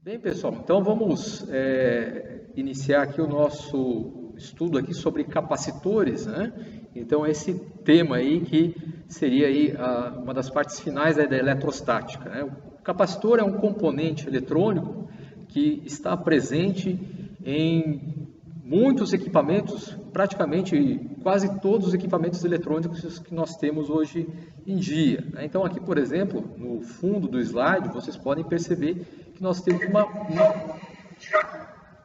Bem, pessoal, então vamos iniciar aqui o nosso estudo aqui sobre capacitores, né? Então esse tema aí que seria aí uma das partes finais da eletrostática, né? O capacitor é um componente eletrônico que está presente em muitos equipamentos, praticamente quase todos os equipamentos eletrônicos que nós temos hoje em dia, né? Então aqui, por exemplo, no fundo do slide, vocês podem perceber que nós temos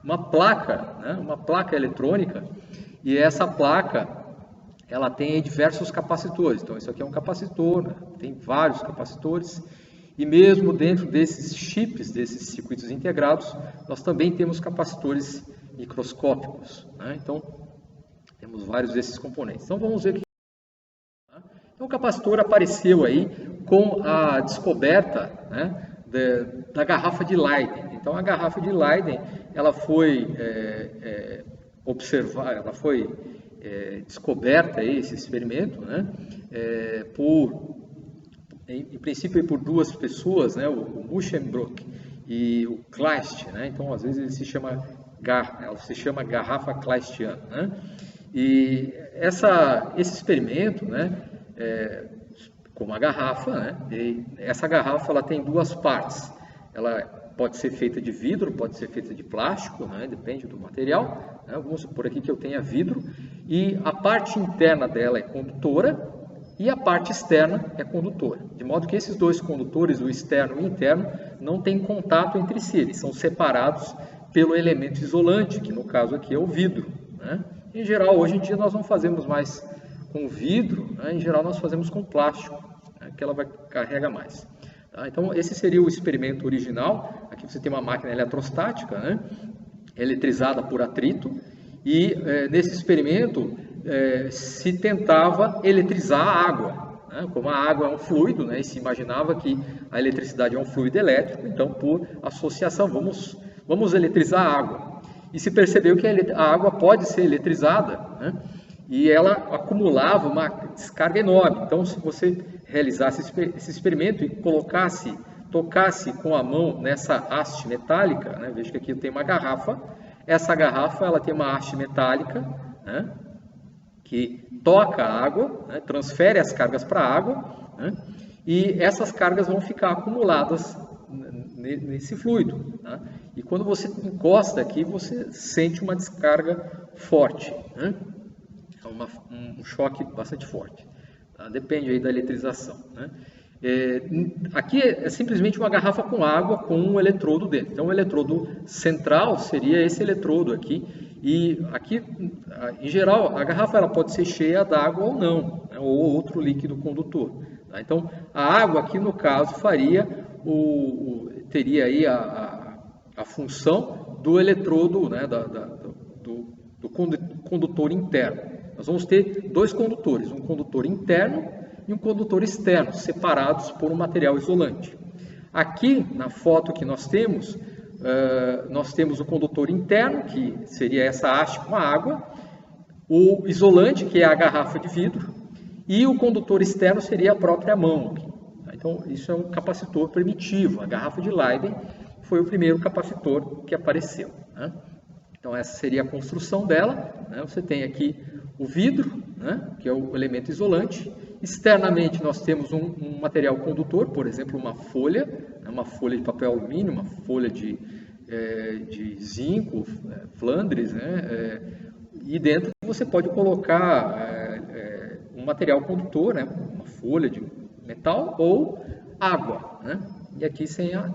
uma placa, né? Uma placa eletrônica, e essa placa ela tem diversos capacitores. Então isso aqui é um capacitor, né? Tem vários capacitores, e mesmo dentro desses chips, desses circuitos integrados, nós também temos capacitores microscópicos, né? Então temos vários desses componentes. Então vamos ver aqui. Então o capacitor apareceu aí com a descoberta, né, da garrafa de Leyden. Então a garrafa de Leyden ela foi observada, ela foi descoberta aí, esse experimento, né, em princípio por duas pessoas, né, o Muschenbroek e o Kleist, né? Então às vezes ele se chama garrafa Kleistiana, né? E esse experimento, né, com uma garrafa, né? E essa garrafa ela tem duas partes. Ela pode ser feita de vidro, pode ser feita de plástico, né? Depende do material, né? Vamos supor aqui que eu tenha vidro e a parte interna dela é condutora e a parte externa é condutora. De modo que esses dois condutores, o externo e o interno, não têm contato entre si, eles são separados pelo elemento isolante, que no caso aqui é o vidro, né? Em geral, hoje em dia nós não fazemos mais com vidro, né? Em geral nós fazemos com plástico, né? Que ela carrega mais. Tá? Então esse seria o experimento original. Aqui você tem uma máquina eletrostática, né, eletrizada por atrito, e nesse experimento se tentava eletrizar a água, né? Como a água é um fluido, né, e se imaginava que a eletricidade é um fluido elétrico, então por associação vamos eletrizar a água. E se percebeu que a água pode ser eletrizada, né? E ela acumulava uma descarga enorme. Então, se você realizasse esse experimento e tocasse com a mão nessa haste metálica, né? Veja que aqui eu tenho uma garrafa. Essa garrafa ela tem uma haste metálica, né, que toca a água, né, transfere as cargas para a água, né, e essas cargas vão ficar acumuladas nesse fluido, né? E quando você encosta aqui, você sente uma descarga forte, né? Um choque bastante forte, tá? Depende aí da eletrização, né? Aqui é simplesmente uma garrafa com água com um eletrodo dentro. Então o eletrodo central seria esse eletrodo aqui, e aqui em geral a garrafa ela pode ser cheia d'água ou não, né? Ou outro líquido condutor, tá? Então a água aqui no caso teria aí a função do eletrodo, né, do condutor interno. Nós vamos ter dois condutores, um condutor interno e um condutor externo, separados por um material isolante. Aqui, na foto que nós temos o condutor interno, que seria essa haste com a água, o isolante, que é a garrafa de vidro, e o condutor externo seria a própria mão. Então, isso é um capacitor primitivo. A garrafa de Leyden foi o primeiro capacitor que apareceu, né? Então, essa seria a construção dela, né? Você tem aqui o vidro, né, que é o elemento isolante. Externamente, nós temos um material condutor, por exemplo, uma folha de papel alumínio, uma folha de zinco, Flandres, né? E dentro você pode colocar um material condutor, né, uma folha de metal ou água, né? E aqui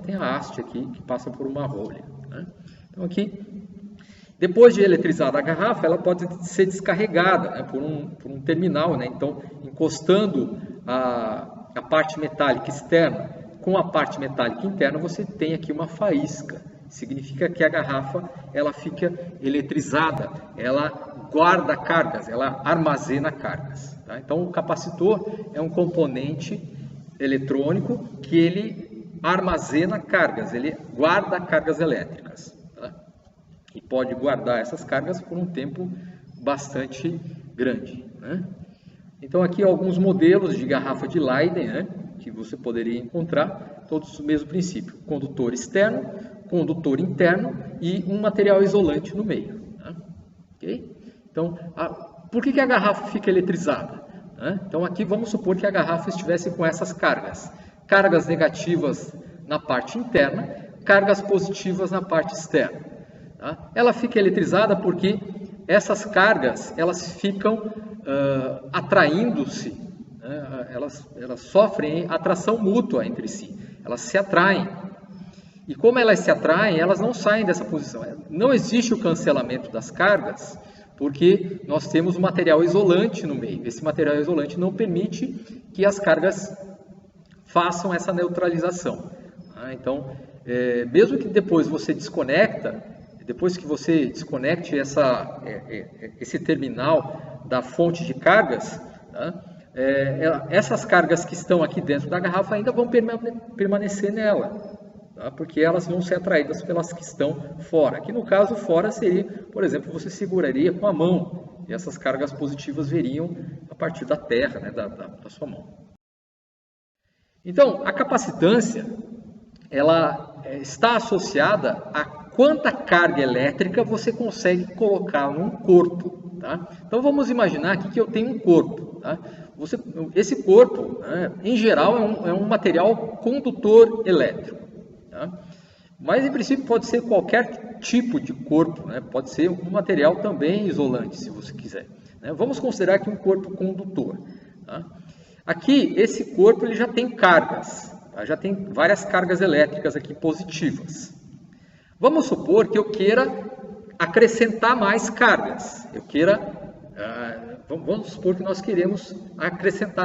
tem a haste aqui, que passa por uma rolha, né? Então aqui, depois de eletrizada a garrafa, ela pode ser descarregada, né, por um terminal, né? Então, encostando a parte metálica externa com a parte metálica interna, você tem aqui uma faísca. Significa que a garrafa ela fica eletrizada, ela guarda cargas, ela armazena cargas, tá? Então, o capacitor é um componente eletrônico que ele armazena cargas, ele guarda cargas elétricas, tá? E pode guardar essas cargas por um tempo bastante grande, né? Então aqui alguns modelos de garrafa de Leyden, né, que você poderia encontrar, todos o mesmo princípio: condutor externo, condutor interno e um material isolante no meio. Tá? Okay? Então, por que a garrafa fica eletrizada? Então, aqui vamos supor que a garrafa estivesse com essas cargas. Cargas negativas na parte interna, cargas positivas na parte externa. Tá? Ela fica eletrizada porque essas cargas elas ficam atraindo-se, né? Elas sofrem atração mútua entre si, elas se atraem. E como elas se atraem, elas não saem dessa posição. Não existe o cancelamento das cargas, porque nós temos um material isolante no meio. Esse material isolante não permite que as cargas façam essa neutralização. Então, mesmo que depois você desconecta, depois que você desconecte esse terminal da fonte de cargas, tá? Essas cargas que estão aqui dentro da garrafa ainda vão permanecer nela, tá? Porque elas vão ser atraídas pelas que estão fora. Aqui no caso, fora seria, por exemplo, você seguraria com a mão e essas cargas positivas viriam a partir da terra, né, da sua mão. Então, a capacitância ela está associada a quanta carga elétrica você consegue colocar num corpo. Tá? Então vamos imaginar aqui que eu tenho um corpo. Tá? Esse corpo, né, em geral, é um material condutor elétrico. Tá? Mas em princípio pode ser qualquer tipo de corpo, né? Pode ser um material também isolante, se você quiser. Né? Vamos considerar aqui um corpo condutor. Tá? Aqui, esse corpo ele já tem cargas. Tá? Já tem várias cargas elétricas aqui positivas. Vamos supor que eu queira acrescentar mais cargas. Vamos supor que nós queremos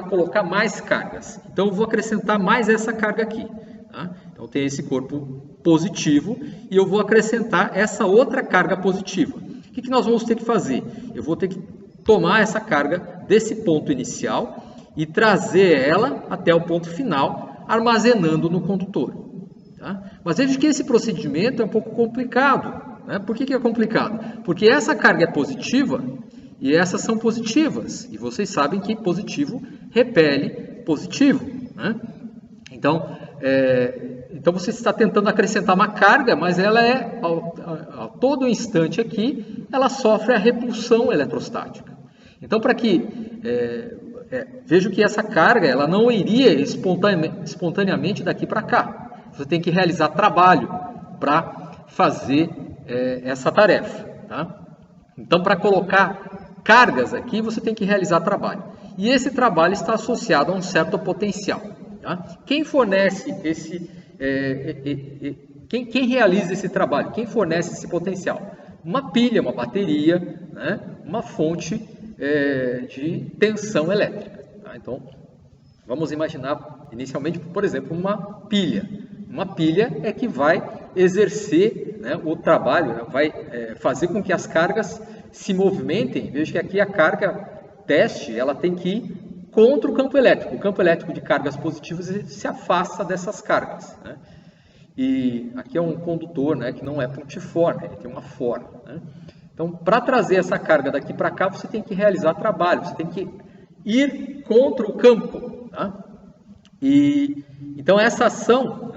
colocar mais cargas. Então, eu vou acrescentar mais essa carga aqui. Tá? Então, tem esse corpo positivo e eu vou acrescentar essa outra carga positiva. O que nós vamos ter que fazer? Eu vou ter que tomar essa carga desse ponto inicial e trazer ela até o ponto final, armazenando no condutor. Tá? Mas veja que esse procedimento é um pouco complicado. Né? Por que é complicado? Porque essa carga é positiva e essas são positivas. E vocês sabem que positivo repele positivo. Né? Então você está tentando acrescentar uma carga, mas ela a todo instante aqui, ela sofre a repulsão eletrostática. Então, vejo que essa carga ela não iria espontaneamente daqui para cá. Você tem que realizar trabalho para fazer essa tarefa. Tá? Então, para colocar cargas aqui, você tem que realizar trabalho. E esse trabalho está associado a um certo potencial. Tá? Quem fornece quem realiza esse trabalho? Quem fornece esse potencial? Uma pilha, uma bateria, né? Uma fonte de tensão elétrica. Tá? Então, vamos imaginar inicialmente, por exemplo, uma pilha. Uma pilha é que vai exercer, né, o trabalho, né, vai fazer com que as cargas se movimentem. Veja que aqui a carga teste ela tem que ir contra o campo elétrico. O campo elétrico de cargas positivas se afasta dessas cargas. Né? E aqui é um condutor, né, que não é pontiforme, ele tem uma forma. Né? Então, para trazer essa carga daqui para cá, você tem que realizar trabalho, você tem que ir contra o campo. Tá? Então, essa ação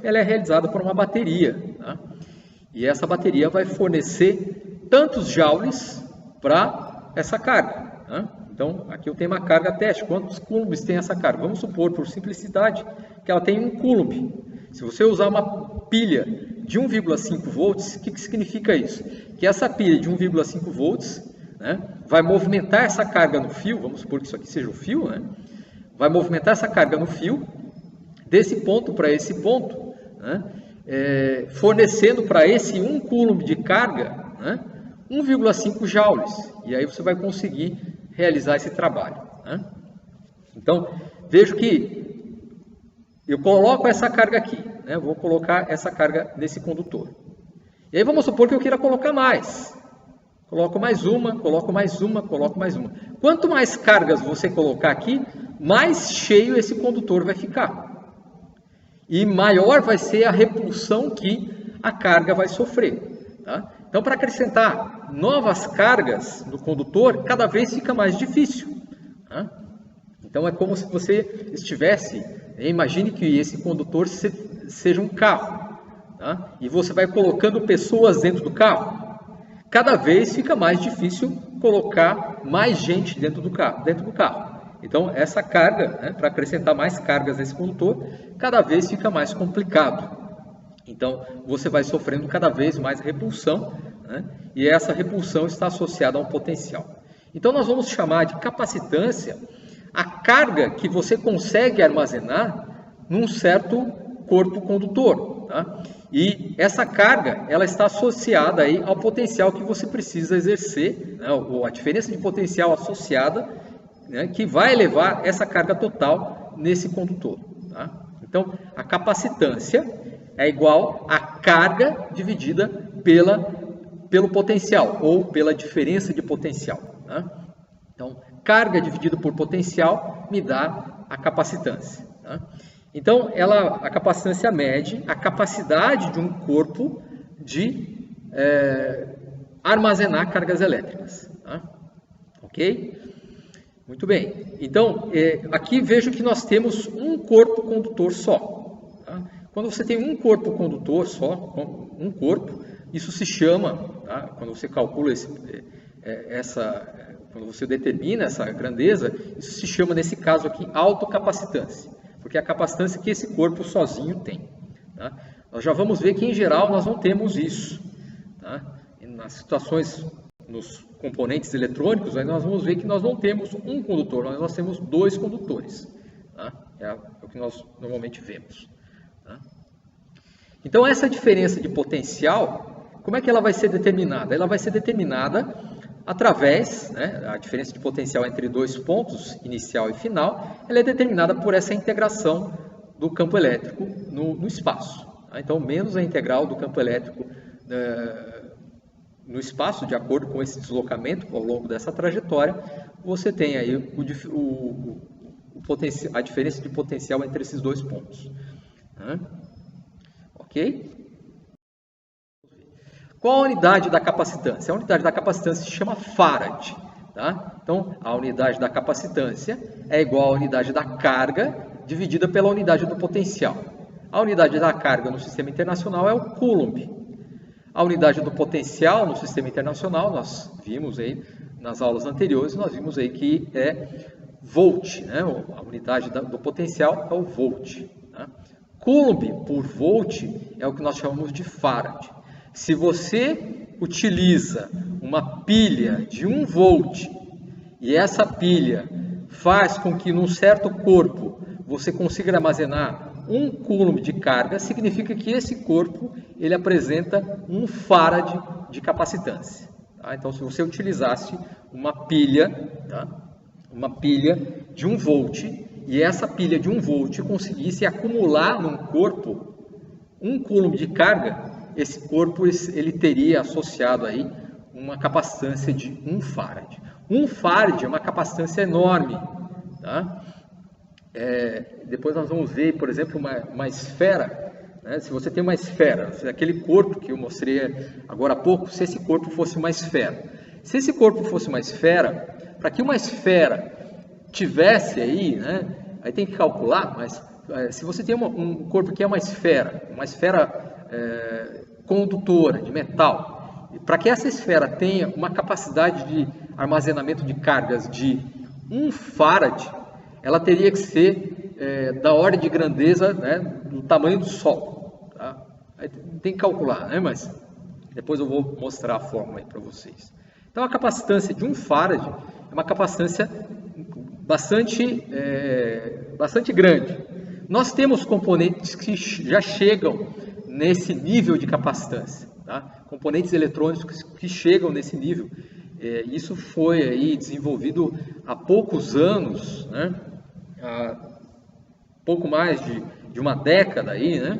ela é realizada por uma bateria. Tá? E essa bateria vai fornecer tantos joules para essa carga. Tá? Então, aqui eu tenho uma carga teste. Quantos coulombs tem essa carga? Vamos supor, por simplicidade, que ela tem 1 coulomb. Se você usar uma pilha de 1,5 volts, o que significa isso? Que essa pilha de 1,5 volts, né, vai movimentar essa carga no fio, vamos supor que isso aqui seja o fio, né, vai movimentar essa carga no fio, desse ponto para esse ponto, né, fornecendo para esse 1 coulomb de carga, né, 1,5 joules. E aí você vai conseguir realizar esse trabalho. Né? Então, vejo que eu coloco essa carga aqui, né? Vou colocar essa carga nesse condutor. E aí vamos supor que eu queira colocar mais. Coloco mais uma, coloco mais uma, coloco mais uma. Quanto mais cargas você colocar aqui, mais cheio esse condutor vai ficar. E maior vai ser a repulsão que a carga vai sofrer. Tá? Então, para acrescentar novas cargas no condutor, cada vez fica mais difícil. Tá? Então, é como se você estivesse... Imagine que esse condutor seja um carro. tá? E você vai colocando pessoas dentro do carro, cada vez fica mais difícil colocar mais gente dentro do carro. Então, essa carga, né, para acrescentar mais cargas nesse condutor, cada vez fica mais complicado. Então, você vai sofrendo cada vez mais repulsão, né, e essa repulsão está associada a um potencial. Então, nós vamos chamar de capacitância a carga que você consegue armazenar num certo corpo condutor, tá? E essa carga, ela está associada aí ao potencial que você precisa exercer, né, ou a diferença de potencial associada, né, que vai levar essa carga total nesse condutor, tá? Então, a capacitância é igual a carga dividida pelo potencial, ou pela diferença de potencial, tá? Então, carga dividido por potencial me dá a capacitância, tá? Então, a capacitância mede a capacidade de um corpo de armazenar cargas elétricas, tá? Ok? Muito bem. Então, aqui vejo que nós temos um corpo condutor só, tá? Quando você tem um corpo condutor só, um corpo, isso se chama, tá? Quando você calcula quando você determina essa grandeza, isso se chama, nesse caso aqui, autocapacitância, porque é a capacitância que esse corpo sozinho tem, tá? Nós já vamos ver que, em geral, nós não temos isso, tá? Nas situações, nos componentes eletrônicos, aí nós vamos ver que nós não temos um condutor, nós temos dois condutores, tá? É o que nós normalmente vemos, tá? Então, essa diferença de potencial, como é que ela vai ser determinada? Ela vai ser determinada através, né, a diferença de potencial entre dois pontos, inicial e final, ela é determinada por essa integração do campo elétrico no espaço, tá? Então, menos a integral do campo elétrico no espaço, de acordo com esse deslocamento ao longo dessa trajetória, você tem aí a diferença de potencial entre esses dois pontos, tá? Ok? Qual a unidade da capacitância? A unidade da capacitância se chama farad, tá? Então, a unidade da capacitância é igual à unidade da carga dividida pela unidade do potencial. A unidade da carga no sistema internacional é o coulomb. A unidade do potencial no sistema internacional, nós vimos aí nas aulas anteriores, nós vimos aí que é volt, né? A unidade do potencial é o volt, tá? Coulomb por volt é o que nós chamamos de farad. Se você utiliza uma pilha de 1 volt e essa pilha faz com que num certo corpo você consiga armazenar 1 coulomb de carga, significa que esse corpo ele apresenta 1 farad de capacitância, tá? Então, se você utilizasse uma pilha, tá? Uma pilha de 1 volt e essa pilha de 1 volt conseguisse acumular num corpo 1 coulomb de carga, esse corpo ele teria associado aí uma capacitância de 1 farad. 1 farad é uma capacitância enorme, tá? Depois nós vamos ver, por exemplo, uma esfera, né? Se você tem uma esfera, aquele corpo que eu mostrei agora há pouco, se esse corpo fosse uma esfera. Se esse corpo fosse uma esfera, para que uma esfera tivesse aí, né? Aí tem que calcular, mas se você tem um corpo que é uma esfera condutora de metal, para que essa esfera tenha uma capacidade de armazenamento de cargas de 1 farad, ela teria que ser da ordem de grandeza, né, do tamanho do Sol, tá? Aí tem que calcular, né, mas depois eu vou mostrar a fórmula aí para vocês. Então, a capacitância de 1 farad é uma capacitância bastante grande. Nós temos componentes que já chegam nesse nível de capacitância, tá? Componentes eletrônicos que chegam nesse nível. Isso foi aí desenvolvido há poucos anos, né? Há pouco mais de uma década aí, né?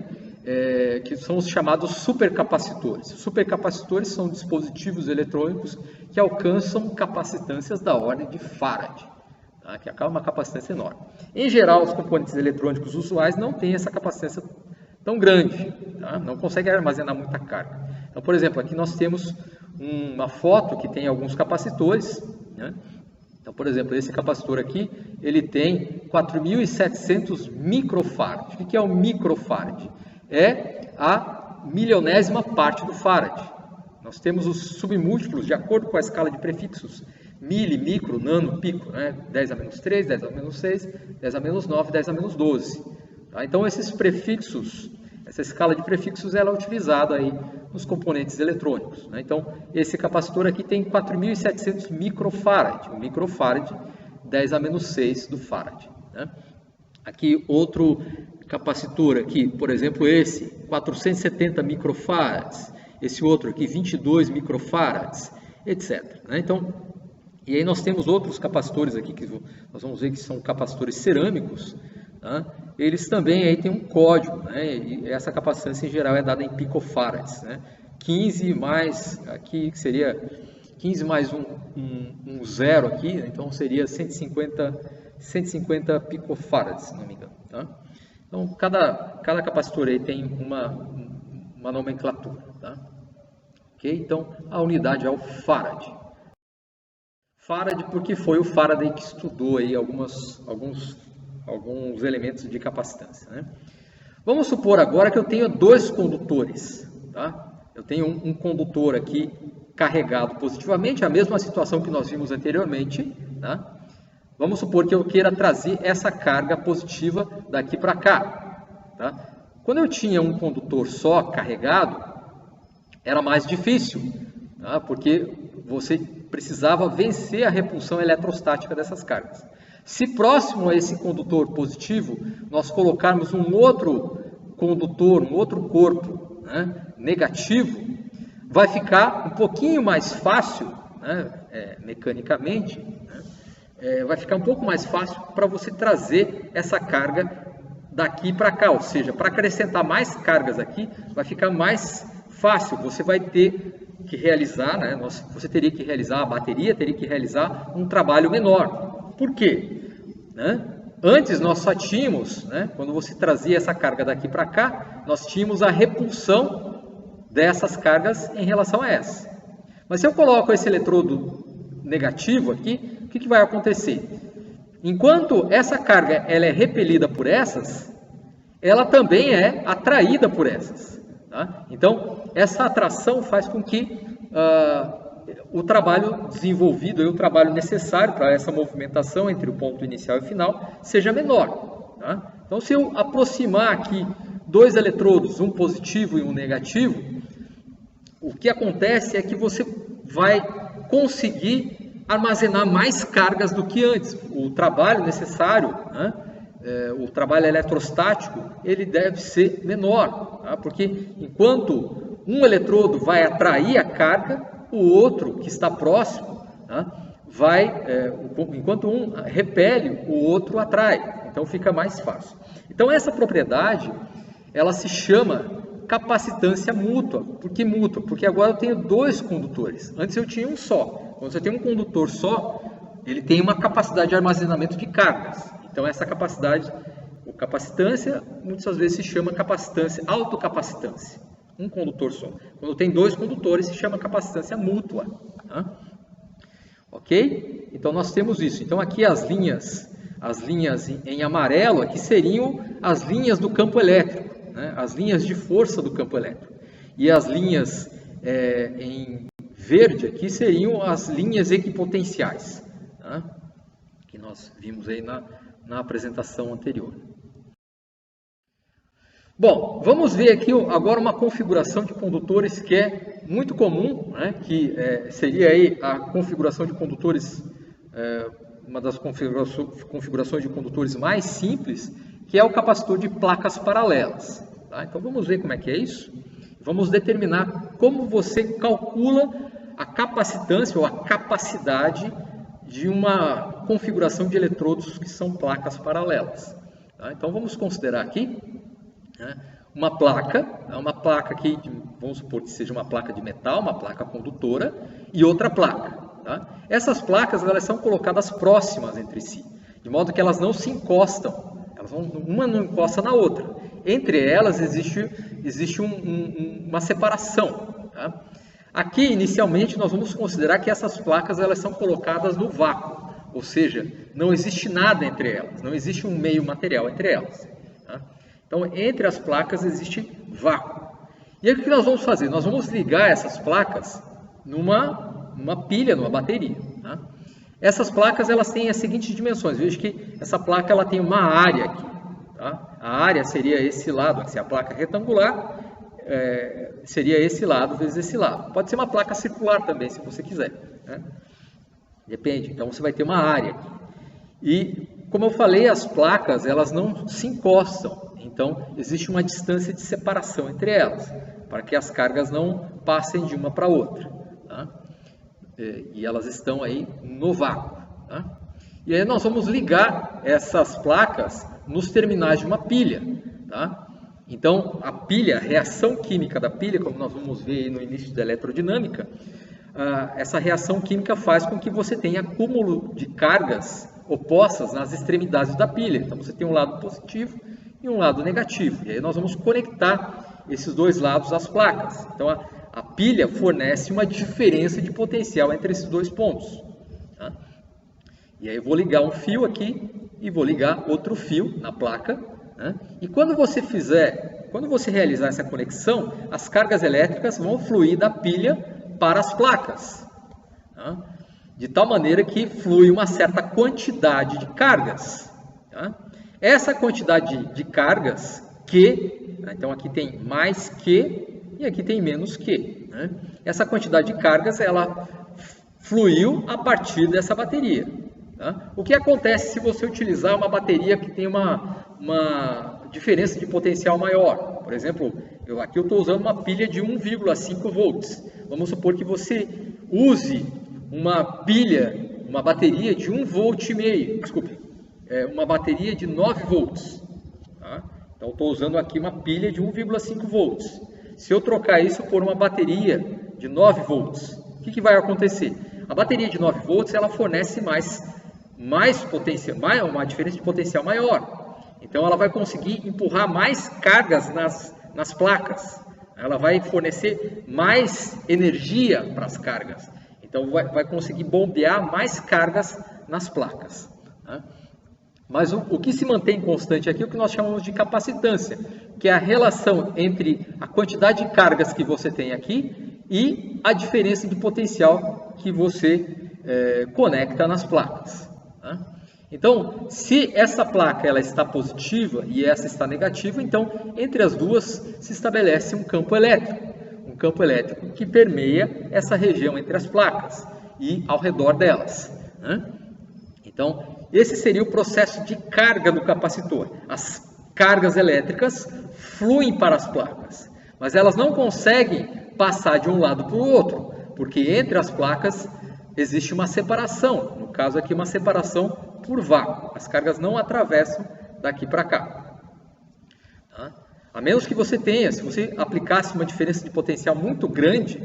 Que são os chamados supercapacitores. Supercapacitores são dispositivos eletrônicos que alcançam capacitâncias da ordem de farad, tá? Que acaba uma capacitância enorme. Em geral, os componentes eletrônicos usuais não têm essa capacitância tão grande, tá? Não conseguem armazenar muita carga. Então, por exemplo, aqui nós temos uma foto que tem alguns capacitores, né? Então, por exemplo, esse capacitor aqui, ele tem 4.700 microfarad. O que é um microfarad? É a milionésima parte do farad. Nós temos os submúltiplos de acordo com a escala de prefixos, mili, micro, nano, pico, né? 10 a menos 3, 10 a menos 6, 10 a menos 9, 10 a menos 12. Tá? Então, esses prefixos, essa escala de prefixos, ela é utilizada aí nos componentes eletrônicos. Né? Então, esse capacitor aqui tem 4.700 microfarad, o microfarad 10 a menos 6 do farad. Né? Aqui, outro capacitor aqui, por exemplo, esse, 470 microfarads, esse outro aqui, 22 microfarads, etc. Né? Então, e aí nós temos outros capacitores aqui, que nós vamos ver que são capacitores cerâmicos, tá? Eles também aí têm um código, né? E essa capacitância em geral é dada em picofarads, né? 15 mais, aqui seria 15 mais um zero aqui, então seria 150 picofarads, se não me engano. Tá? Então, cada capacitor aí tem uma nomenclatura. Tá? Okay? Então, a unidade é o farad. Farad porque foi o Faraday que estudou aí alguns elementos de capacitância. Né? Vamos supor agora que eu tenho dois condutores. Tá? Eu tenho um condutor aqui carregado positivamente, a mesma situação que nós vimos anteriormente. Tá? Vamos supor que eu queira trazer essa carga positiva daqui para cá. Tá? Quando eu tinha um condutor só carregado, era mais difícil, tá? Porque você precisava vencer a repulsão eletrostática dessas cargas. Se próximo a esse condutor positivo, nós colocarmos um outro condutor, um outro corpo, né, negativo, vai ficar um pouquinho mais fácil, né, mecanicamente, né, vai ficar um pouco mais fácil para você trazer essa carga daqui para cá, ou seja, para acrescentar mais cargas aqui, vai ficar mais fácil, você vai ter que realizar, né, você teria que realizar, a bateria teria que realizar um trabalho menor. Por quê? Né? Antes nós só tínhamos, né, quando você trazia essa carga daqui para cá, nós tínhamos a repulsão dessas cargas em relação a essa. Mas se eu coloco esse eletrodo negativo aqui, o que vai acontecer? Enquanto essa carga ela é repelida por essas, ela também é atraída por essas. Tá? Então, essa atração faz com que o trabalho desenvolvido, o trabalho necessário para essa movimentação entre o ponto inicial e final, seja menor. Tá? Então, se eu aproximar aqui dois eletrodos, um positivo e um negativo, o que acontece é que você vai conseguir armazenar mais cargas do que antes. O trabalho necessário, né? O trabalho eletrostático, ele deve ser menor, tá? Porque enquanto um eletrodo vai atrair a carga, o outro que está próximo, tá? Enquanto um repele, o outro atrai, então fica mais fácil. Então essa propriedade, ela se chama capacitância mútua. Por que mútua? Porque agora eu tenho dois condutores, antes eu tinha um só. Quando você tem um condutor só, ele tem uma capacidade de armazenamento de cargas. Então, essa capacidade, ou capacitância, muitas vezes se chama capacitância, autocapacitância. Um condutor só. Quando tem dois condutores, se chama capacitância mútua. Tá? Ok? Então, nós temos isso. Então, aqui as linhas em amarelo, aqui seriam as linhas do campo elétrico, né? As linhas de força do campo elétrico. E as linhas em verde aqui seriam as linhas equipotenciais, tá? Que nós vimos aí na apresentação anterior. Bom, vamos ver aqui agora uma configuração de condutores que é muito comum, né, que seria aí a configuração de condutores, uma das configurações de condutores mais simples, que é o capacitor de placas paralelas. Tá? Então vamos ver como é que é isso. Vamos determinar como você calcula a capacitância ou a capacidade de uma configuração de eletrodos que são placas paralelas. Tá? Então vamos considerar aqui, né, uma placa aqui, vamos supor que seja uma placa de metal, uma placa condutora e outra placa. Tá? Essas placas elas são colocadas próximas entre si, de modo que elas não se encostam, uma não encosta na outra. Entre elas existe uma separação. Tá? Aqui, inicialmente, nós vamos considerar que essas placas elas são colocadas no vácuo, ou seja, não existe nada entre elas, não existe um meio material entre elas. Tá? Então, entre as placas existe vácuo. E aí o que nós vamos fazer? Nós vamos ligar essas placas numa pilha, numa bateria. Tá? Essas placas elas têm as seguintes dimensões. Veja que essa placa ela tem uma área aqui. Tá? A área seria esse lado, se a placa é retangular, seria esse lado vezes esse lado. Pode ser uma placa circular também, se você quiser. Né? Depende, então você vai ter uma área aqui. E, como eu falei, as placas elas não se encostam, então existe uma distância de separação entre elas, para que as cargas não passem de uma para outra. Tá? E elas estão aí no vácuo. Tá? E aí nós vamos ligar essas placas nos terminais de uma pilha. Tá? Então, a pilha, a reação química da pilha, como nós vamos ver aí no início da eletrodinâmica, essa reação química faz com que você tenha acúmulo de cargas opostas nas extremidades da pilha. Então, você tem um lado positivo e um lado negativo. E aí nós vamos conectar esses dois lados às placas. Então, a pilha fornece uma diferença de potencial entre esses dois pontos. Tá? E aí eu vou ligar um fio aqui e vou ligar outro fio na placa. Né? E quando você realizar essa conexão, as cargas elétricas vão fluir da pilha para as placas. Tá? De tal maneira que flui uma certa quantidade de cargas. Tá? Essa quantidade de cargas Q, né? Então aqui tem mais Q e aqui tem menos Q. Né? Essa quantidade de cargas ela fluiu a partir dessa bateria. Tá? O que acontece se você utilizar uma bateria que tem uma diferença de potencial maior? Por exemplo, aqui eu estou usando uma pilha de 1,5 volts. Vamos supor que você use uma bateria de 1,5 volt, desculpe, uma bateria de 9 volts. Tá? Então, estou usando aqui uma pilha de 1,5 volts. Se eu trocar isso por uma bateria de 9 volts, o que vai acontecer? A bateria de 9 volts ela fornece mais potencial, uma diferença de potencial maior. Então, ela vai conseguir empurrar mais cargas nas placas. Ela vai fornecer mais energia para as cargas. Então, vai conseguir bombear mais cargas nas placas. Tá? Mas o que se mantém constante aqui é o que nós chamamos de capacitância, que é a relação entre a quantidade de cargas que você tem aqui e a diferença de potencial que você conecta nas placas. Tá? Então, se essa placa ela está positiva e essa está negativa, então entre as duas se estabelece um campo elétrico. Um campo elétrico que permeia essa região entre as placas e ao redor delas. Né? Então, esse seria o processo de carga do capacitor. As cargas elétricas fluem para as placas, mas elas não conseguem passar de um lado para o outro, porque entre as placas existe uma separação. No caso aqui, uma separação por vácuo. As cargas não atravessam daqui para cá. Tá? A menos que você tenha, se você aplicasse uma diferença de potencial muito grande,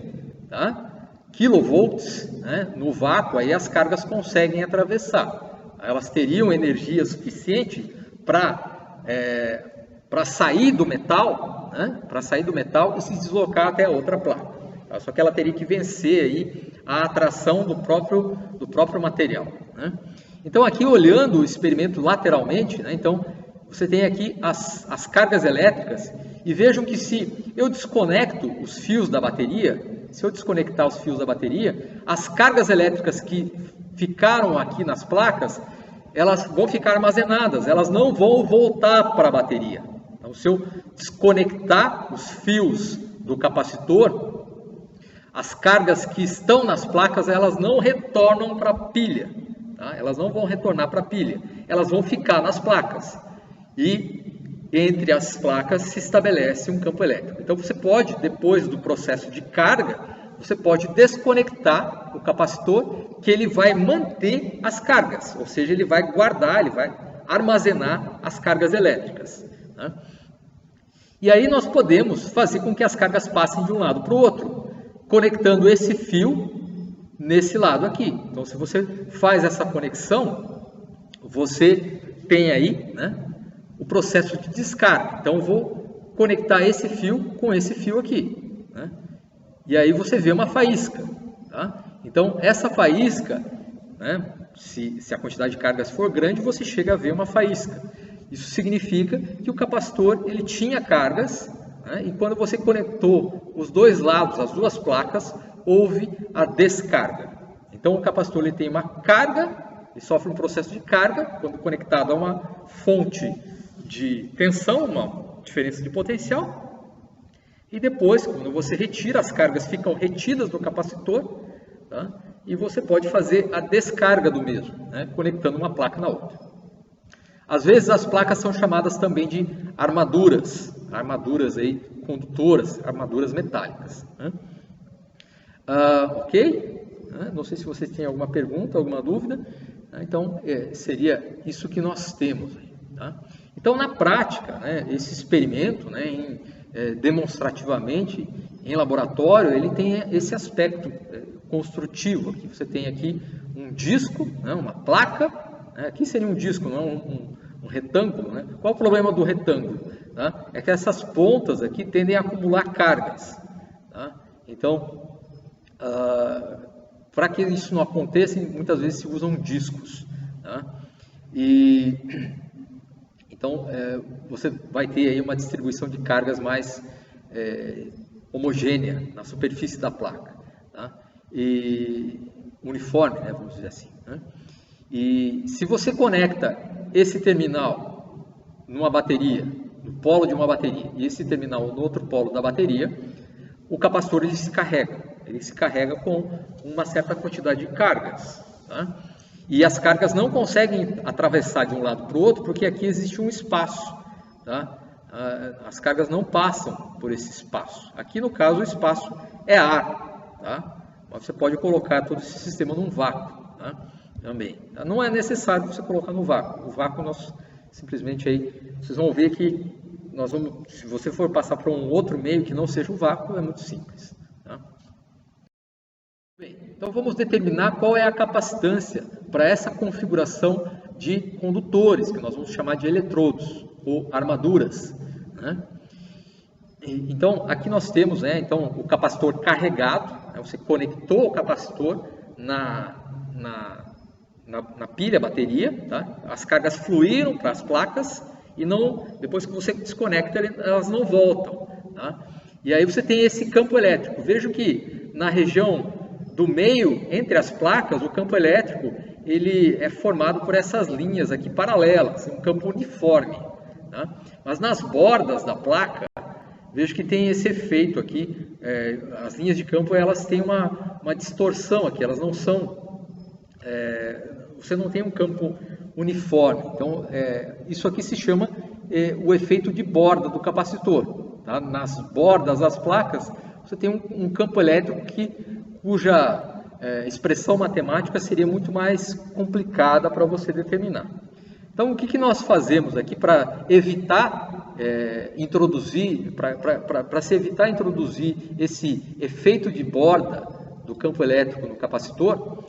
tá? Kilovolts, né? No vácuo, aí as cargas conseguem atravessar. Elas teriam energia suficiente para sair do metal, né? Para sair do metal e se deslocar até a outra placa. Tá? Só que ela teria que vencer aí a atração do próprio material. Né? Então aqui olhando o experimento lateralmente, né? Então você tem aqui as cargas elétricas e vejam que se eu desconecto os fios da bateria, se eu desconectar os fios da bateria, as cargas elétricas que ficaram aqui nas placas, elas vão ficar armazenadas, elas não vão voltar para a bateria. Então, se eu desconectar os fios do capacitor, as cargas que estão nas placas, elas não retornam para a pilha. Tá? Elas não vão retornar para a pilha, elas vão ficar nas placas. E entre as placas se estabelece um campo elétrico. Então você pode, depois do processo de carga, você pode desconectar o capacitor, que ele vai manter as cargas, ou seja, ele vai guardar, ele vai armazenar as cargas elétricas. Né? E aí nós podemos fazer com que as cargas passem de um lado para o outro, conectando esse fio nesse lado aqui. Então se você faz essa conexão, você tem aí, né, o processo de descarga. Então eu vou conectar esse fio com esse fio aqui. Né? E aí você vê uma faísca. Tá? Então essa faísca, né, se a quantidade de cargas for grande, você chega a ver uma faísca. Isso significa que o capacitor ele tinha cargas, né? E quando você conectou os dois lados, as duas placas, houve a descarga. Então o capacitor ele tem uma carga, ele sofre um processo de carga quando conectado a uma fonte de tensão, uma diferença de potencial. E depois, quando você retira, as cargas ficam retidas no capacitor, tá? E você pode fazer a descarga do mesmo, né? Conectando uma placa na outra. Às vezes as placas são chamadas também de armaduras, armaduras aí, condutoras, armaduras metálicas, né? Ok? Não sei se vocês têm alguma pergunta, alguma dúvida. Então, seria isso que nós temos aí, tá? Então, na prática, né, esse experimento, né, demonstrativamente, em laboratório, ele tem esse aspecto construtivo. Aqui você tem aqui um disco, né, uma placa, né, aqui seria um disco, não um retângulo, né? Qual o problema do retângulo? Tá? É que essas pontas aqui tendem a acumular cargas, tá? Então, para que isso não aconteça, muitas vezes se usam discos, tá? Então, você vai ter aí uma distribuição de cargas mais homogênea na superfície da placa, tá? E uniforme, né, vamos dizer assim, né? E se você conecta esse terminal numa bateria, no polo de uma bateria, e esse terminal no outro polo da bateria, o capacitor ele se carrega com uma certa quantidade de cargas, tá? E as cargas não conseguem atravessar de um lado para o outro, porque aqui existe um espaço, tá? As cargas não passam por esse espaço. Aqui, no caso, o espaço é ar, tá? Mas você pode colocar todo esse sistema num vácuo, tá? Também. Não é necessário você colocar no vácuo. O vácuo, nós simplesmente aí, vocês vão ver que nós vamos, se você for passar para um outro meio que não seja o vácuo, é muito simples, tá? Bem, então vamos determinar qual é a capacitância para essa configuração de condutores, que nós vamos chamar de eletrodos ou armaduras, né? Então, aqui nós temos, né, então, o capacitor carregado, né, você conectou o capacitor na pilha, bateria, tá? As cargas fluíram para as placas e não, depois que você desconecta, elas não voltam, tá? E aí você tem esse campo elétrico. Veja que na região do meio, entre as placas, o campo elétrico ele é formado por essas linhas aqui paralelas, um campo uniforme, tá? Mas nas bordas da placa, veja que tem esse efeito aqui, as linhas de campo elas têm uma distorção aqui, elas não são, você não tem um campo uniforme. Então, isso aqui se chama o efeito de borda do capacitor, tá? Nas bordas das placas, você tem um campo elétrico cuja expressão matemática seria muito mais complicada para você determinar. Então, o que nós fazemos aqui para evitar introduzir, para se evitar introduzir esse efeito de borda do campo elétrico no capacitor,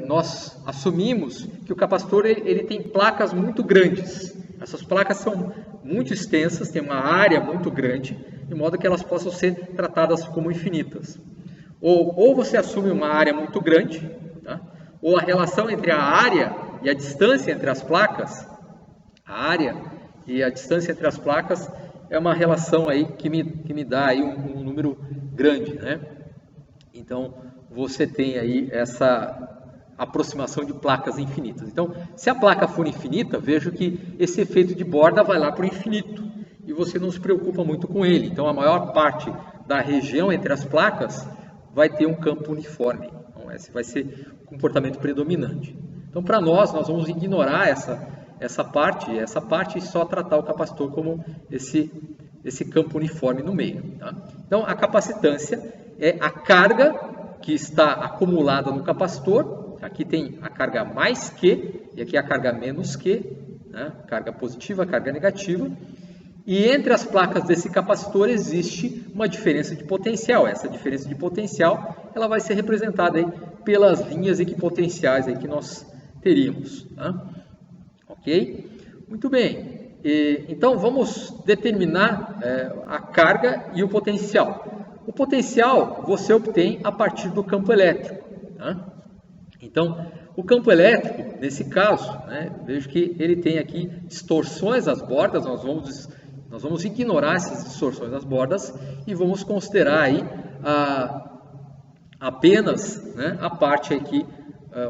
nós assumimos que o capacitor ele tem placas muito grandes. Essas placas são muito extensas, têm uma área muito grande, de modo que elas possam ser tratadas como infinitas. Ou você assume uma área muito grande, tá? Ou a relação entre a área e a distância entre as placas, a área e a distância entre as placas é uma relação aí que me dá aí um número grande, né? Então, você tem aí essa aproximação de placas infinitas. Então, se a placa for infinita, vejo que esse efeito de borda vai lá para o infinito e você não se preocupa muito com ele. Então, a maior parte da região entre as placas vai ter um campo uniforme. Então, esse vai ser o comportamento predominante. Então, para nós vamos ignorar essa parte e só tratar o capacitor como esse campo uniforme no meio, tá? Então, a capacitância é a carga que está acumulada no capacitor. Aqui tem a carga mais Q e aqui a carga menos Q, né? Carga positiva, carga negativa. E entre as placas desse capacitor existe uma diferença de potencial. Essa diferença de potencial ela vai ser representada aí pelas linhas equipotenciais aí que nós teríamos, tá? Ok? Muito bem. Então vamos determinar a carga e o potencial. O potencial você obtém a partir do campo elétrico, tá? Então, o campo elétrico, nesse caso, né, vejo que ele tem aqui distorções às bordas. Nós vamos Nós vamos ignorar essas distorções das bordas e vamos considerar aí apenas, né, a parte aqui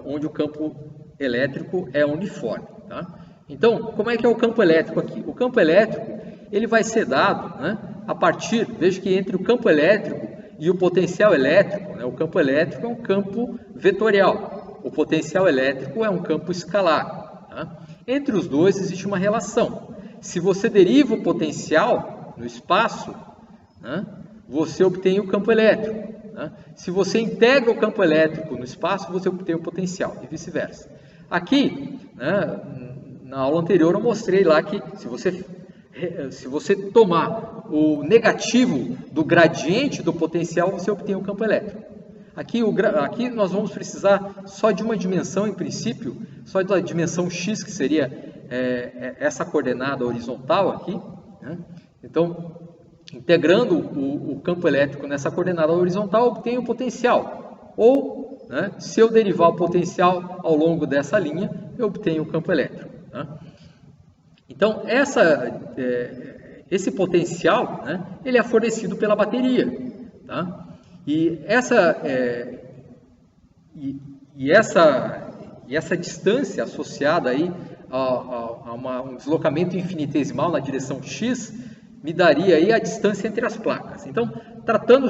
onde o campo elétrico é uniforme. Tá? Então, como é que é o campo elétrico aqui? O campo elétrico ele vai ser dado, né, a partir, veja que entre o campo elétrico e o potencial elétrico, né, o campo elétrico é um campo vetorial, o potencial elétrico é um campo escalar. Tá? Entre os dois existe uma relação. Se você deriva o potencial no espaço, né, você obtém o campo elétrico. Né? Se você integra o campo elétrico no espaço, você obtém o potencial e vice-versa. Aqui, né, na aula anterior eu mostrei lá que se você tomar o negativo do gradiente do potencial, você obtém o campo elétrico. Aqui nós vamos precisar só de uma dimensão em princípio, só da dimensão x, que seria essa coordenada horizontal aqui. Né? Então, integrando o campo elétrico nessa coordenada horizontal, eu obtenho o potencial. Ou, né, se eu derivar o potencial ao longo dessa linha, eu obtenho o campo elétrico. Né? Então, esse potencial, né, ele é fornecido pela bateria. Tá? E essa distância associada aí a um deslocamento infinitesimal na direção x me daria aí a distância entre as placas. Então, tratando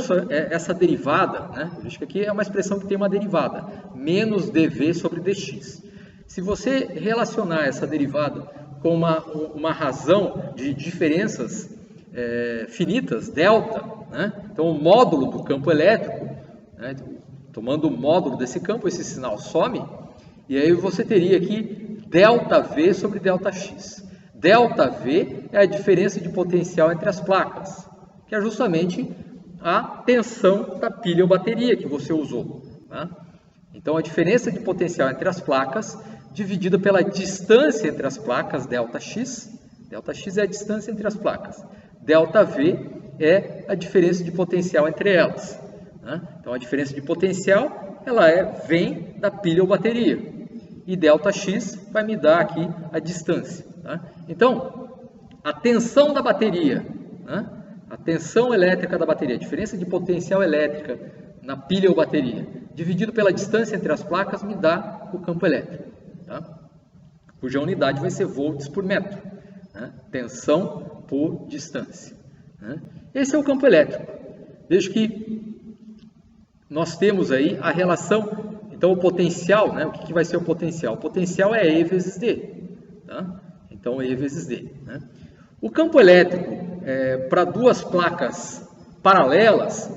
essa derivada, né, veja que aqui é uma expressão que tem uma derivada, menos dv sobre dx. Se você relacionar essa derivada com uma razão de diferenças finitas, delta, né, então o módulo do campo elétrico, né, tomando o módulo desse campo, esse sinal some, e aí você teria aqui delta V sobre delta X. Delta V é a diferença de potencial entre as placas, que é justamente a tensão da pilha ou bateria que você usou. Tá? Então, a diferença de potencial entre as placas, dividida pela distância entre as placas, ΔX é a distância entre as placas, ΔV é a diferença de potencial entre elas. Né? Então, a diferença de potencial vem da pilha ou bateria, e ΔX vai me dar aqui a distância. Tá? Então, a tensão da bateria, né? A tensão elétrica da bateria, a diferença de potencial elétrica na pilha ou bateria, dividido pela distância entre as placas, me dá o campo elétrico, tá? Cuja unidade vai ser volts por metro, né? Tensão por distância. Né? Esse é o campo elétrico. Veja que nós temos aí a relação, então o potencial, né? O que vai ser o potencial? O potencial é E vezes D. Tá? Então, E vezes D. Né? O campo elétrico, para duas placas paralelas,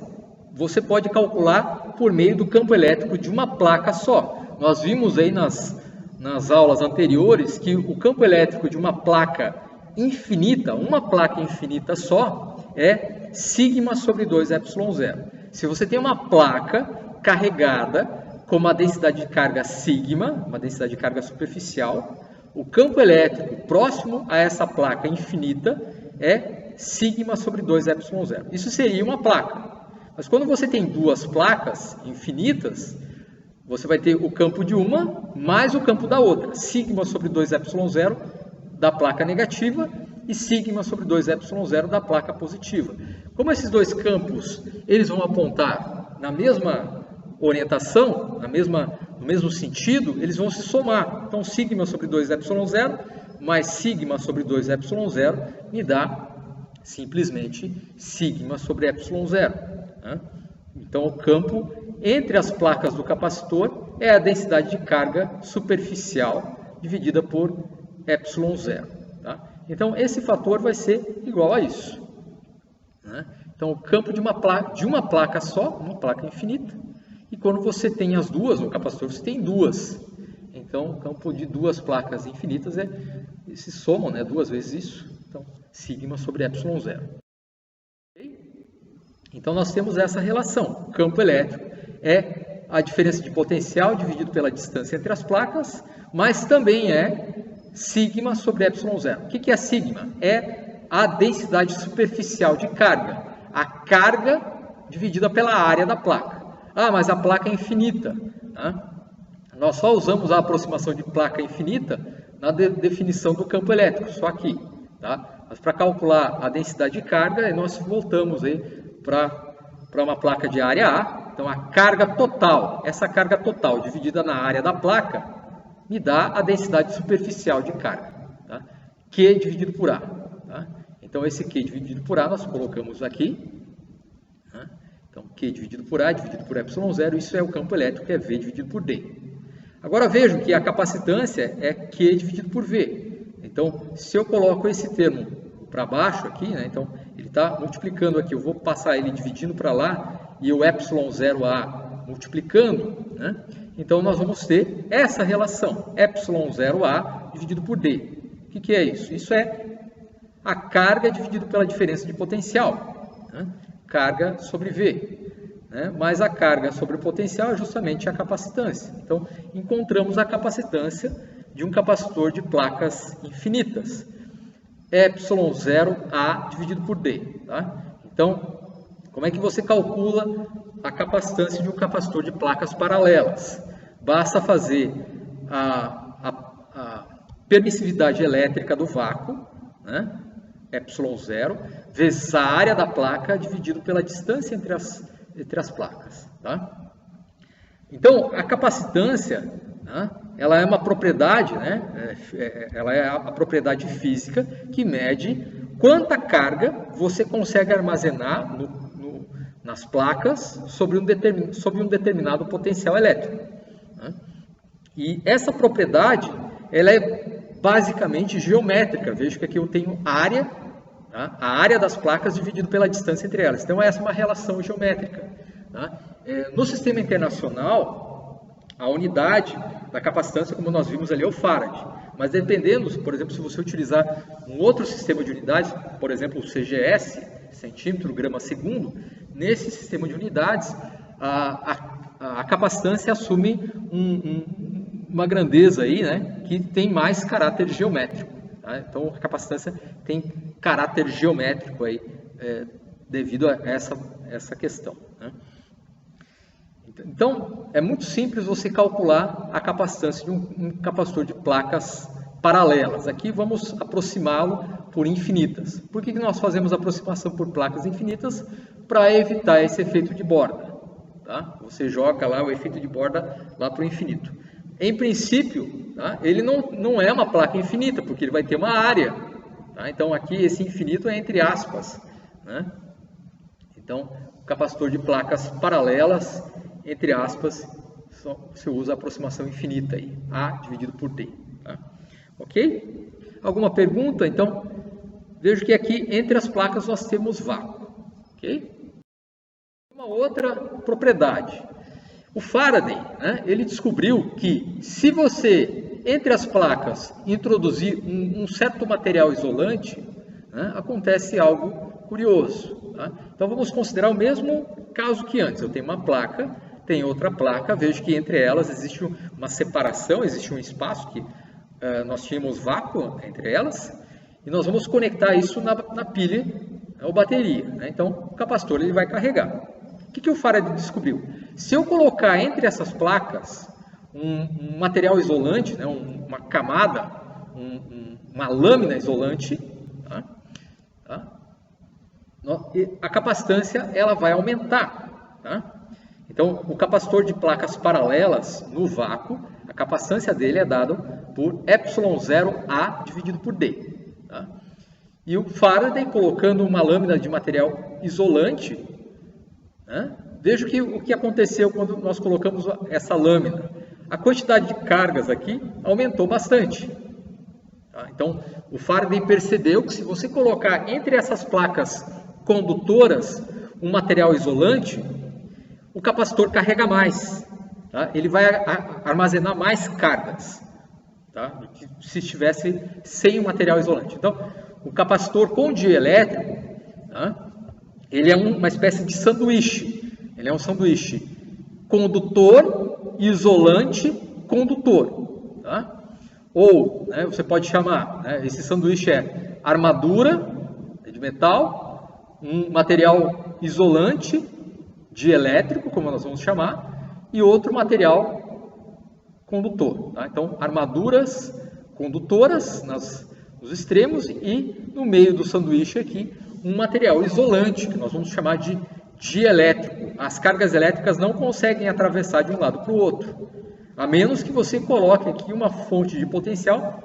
você pode calcular por meio do campo elétrico de uma placa só. Nós vimos aí nas aulas anteriores que o campo elétrico de uma placa infinita, uma placa infinita só, é sigma sobre 2ε0. Se você tem uma placa carregada com uma densidade de carga sigma, uma densidade de carga superficial, o campo elétrico próximo a essa placa infinita é sigma sobre 2ε0. Isso seria uma placa. Mas quando você tem duas placas infinitas, você vai ter o campo de uma mais o campo da outra. Sigma sobre 2ε0 da placa negativa e sigma sobre 2ε0 da placa positiva. Como esses dois campos eles vão apontar na mesma orientação, no mesmo sentido, eles vão se somar. Então, sigma sobre 2ε0 mais sigma sobre 2ε0 me dá simplesmente sigma sobre ε0. Né? Então, o campo entre as placas do capacitor é a densidade de carga superficial dividida por ε0. Tá? Então, esse fator vai ser igual a isso. Né? Então, o campo de uma placa só, uma placa infinita, e quando você tem as duas, no capacitor você tem duas. Então, o campo de duas placas infinitas se somam, né, duas vezes isso. Então, sigma sobre ε0. Então, nós temos essa relação. O campo elétrico é a diferença de potencial dividido pela distância entre as placas, mas também é sigma sobre ε0. O que é sigma? É a densidade superficial de carga. A carga dividida pela área da placa. Ah, mas a placa é infinita. Né? Nós só usamos a aproximação de placa infinita na definição do campo elétrico, só aqui. Tá? Mas para calcular a densidade de carga, nós voltamos aí para uma placa de área A. Então, a carga total, essa carga total dividida na área da placa, me dá a densidade superficial de carga, tá? Q dividido por A. Tá? Então, esse Q dividido por A nós colocamos aqui. Tá? Então, Q dividido por A dividido por ε0, isso é o campo elétrico, que é V dividido por D. Agora, vejam que a capacitância é Q dividido por V. Então, se eu coloco esse termo para baixo aqui, né, então ele está multiplicando aqui, eu vou passar ele dividindo para lá e o ε0A multiplicando, né? Então nós vamos ter essa relação, ε0A dividido por D. O que é isso? Isso é a carga dividido pela diferença de potencial, né? Carga sobre V. Né? Mas a carga sobre o potencial é justamente a capacitância. Então encontramos a capacitância de um capacitor de placas infinitas. ε0A dividido por D. Tá? Então, como é que você calcula a capacitância de um capacitor de placas paralelas? Basta fazer a permissividade elétrica do vácuo, né? ε0, vezes a área da placa dividido pela distância entre as placas. Tá? Então, a capacitância, né, ela é uma propriedade, né? Ela é a propriedade física que mede quanta carga você consegue armazenar nas placas sobre um determinado potencial elétrico. Né? E essa propriedade, ela é basicamente geométrica. Veja que aqui eu tenho área, tá? A área das placas dividido pela distância entre elas. Então essa é uma relação geométrica. Tá? No sistema internacional, a unidade da capacitância, como nós vimos ali, é o Farad. Mas dependendo, por exemplo, se você utilizar um outro sistema de unidades, por exemplo, o CGS, centímetro, grama, segundo, nesse sistema de unidades, a capacitância assume uma grandeza aí, né, que tem mais caráter geométrico. Tá? Então, a capacitância tem caráter geométrico aí, devido a essa questão. Né? Então, é muito simples você calcular a capacitância de um capacitor de placas paralelas. Aqui vamos aproximá-lo por infinitas. Por que nós fazemos aproximação por placas infinitas? Para evitar esse efeito de borda. Tá? Você joga lá o efeito de borda lá para o infinito. Em princípio, tá? Ele não é uma placa infinita, porque ele vai ter uma área. Tá? Então aqui esse infinito é entre aspas. Né? Então, o capacitor de placas paralelas, entre aspas, você usa a aproximação infinita aí, A dividido por D. Tá? Ok? Alguma pergunta? Então, vejo que aqui entre as placas nós temos vácuo. Ok? Uma outra propriedade. O Faraday, né, ele descobriu que se você, entre as placas, introduzir um certo material isolante, né, acontece algo curioso. Tá? Então vamos considerar o mesmo caso que antes. Eu tenho uma placa, tem outra placa, vejo que entre elas existe uma separação, existe um espaço que nós tínhamos vácuo entre elas, e nós vamos conectar isso na pilha ou bateria. Né? Então o capacitor ele vai carregar. O que o Faraday descobriu? Se eu colocar entre essas placas um material isolante, né, uma camada, uma lâmina isolante, tá? A capacitância ela vai aumentar. Tá? Então, o capacitor de placas paralelas no vácuo, a capacitância dele é dada por ε0A dividido por D. Tá? E o Faraday, colocando uma lâmina de material isolante, né? Veja o que aconteceu quando nós colocamos essa lâmina. A quantidade de cargas aqui aumentou bastante. Tá? Então, o Faraday percebeu que se você colocar entre essas placas condutoras um material isolante, o capacitor carrega mais. Tá? Ele vai armazenar mais cargas, tá? Do que se estivesse sem o material isolante. Então, o capacitor com dielétrico, tá? Ele é uma espécie de sanduíche. Ele é um sanduíche condutor, isolante, condutor. Tá? Ou, né, você pode chamar, né, esse sanduíche é armadura de metal, um material isolante, dielétrico, como nós vamos chamar, e outro material condutor. Tá? Então, armaduras condutoras nos os extremos, e no meio do sanduíche aqui, um material isolante, que nós vamos chamar de dielétrico. As cargas elétricas não conseguem atravessar de um lado para o outro, a menos que você coloque aqui uma fonte de potencial,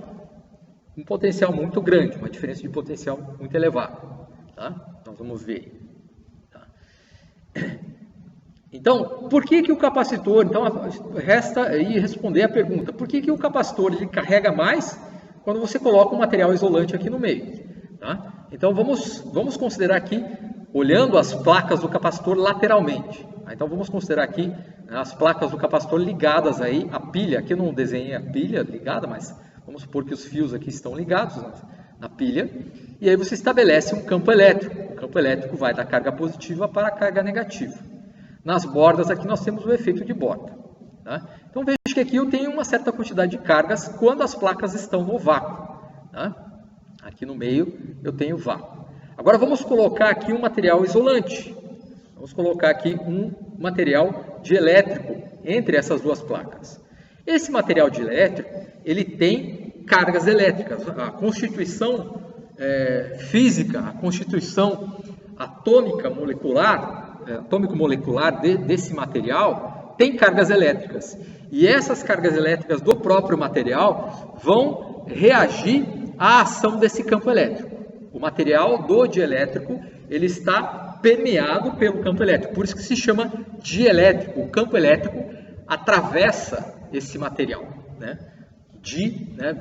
um potencial muito grande, uma diferença de potencial muito elevada. Tá? Nós vamos ver. Tá? Então, por que o capacitor... Então, resta aí responder a pergunta. Por que o capacitor ele carrega mais quando você coloca um material isolante aqui no meio? Tá? Então, vamos considerar aqui, olhando as placas do capacitor lateralmente. Então, vamos considerar aqui as placas do capacitor ligadas aí à pilha. Aqui eu não desenhei a pilha ligada, mas vamos supor que os fios aqui estão ligados na pilha. E aí você estabelece um campo elétrico. O campo elétrico vai da carga positiva para a carga negativa. Nas bordas aqui nós temos o efeito de borda. Tá? Então veja que aqui eu tenho uma certa quantidade de cargas quando as placas estão no vácuo. Tá? Aqui no meio eu tenho vácuo. Agora vamos colocar aqui um material isolante. Vamos colocar aqui um material dielétrico entre essas duas placas. Esse material dielétrico, ele tem cargas elétricas. A constituição física, a constituição atômico-molecular desse material tem cargas elétricas. E essas cargas elétricas do próprio material vão reagir à ação desse campo elétrico. O material do dielétrico, ele está permeado pelo campo elétrico, por isso que se chama dielétrico. O campo elétrico atravessa esse material, né?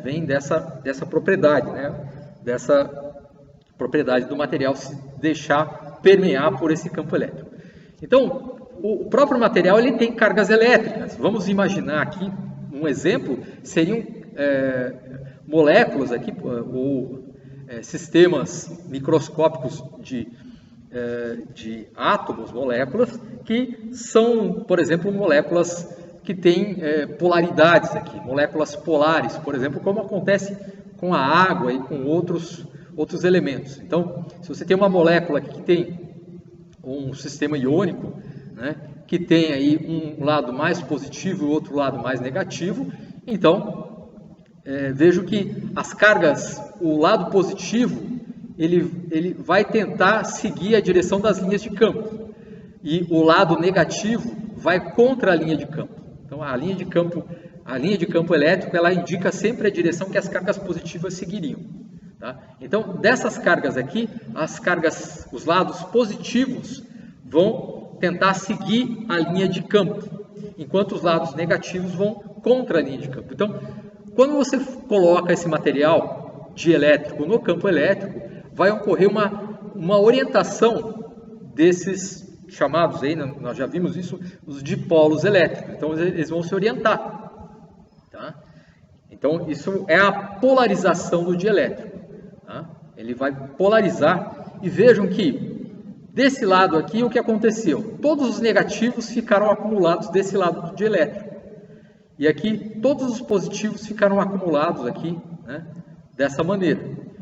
Vem dessa propriedade, né? Dessa propriedade do material se deixar permear por esse campo elétrico. Então, o próprio material ele tem cargas elétricas. Vamos imaginar aqui um exemplo, seriam moléculas aqui, ou sistemas microscópicos de átomos, moléculas, que são, por exemplo, moléculas que têm polaridades aqui, moléculas polares, por exemplo, como acontece com a água e com outros elementos. Então, se você tem uma molécula que tem um sistema iônico, né, que tem aí um lado mais positivo e outro lado mais negativo, então, vejo que as cargas, o lado positivo, ele vai tentar seguir a direção das linhas de campo, e o lado negativo vai contra a linha de campo. Então, a linha de campo elétrico, ela indica sempre a direção que as cargas positivas seguiriam. Tá? Então, dessas cargas aqui, os lados positivos vão tentar seguir a linha de campo, enquanto os lados negativos vão contra a linha de campo. Então, quando você coloca esse material dielétrico no campo elétrico, vai ocorrer uma orientação desses chamados, aí, nós já vimos isso, os dipolos elétricos. Então, eles vão se orientar. Tá? Então, isso é a polarização do dielétrico. Tá? Ele vai polarizar, e vejam que desse lado aqui o que aconteceu? Todos os negativos ficaram acumulados desse lado do dielétrico. E aqui todos os positivos ficaram acumulados aqui, né, dessa maneira.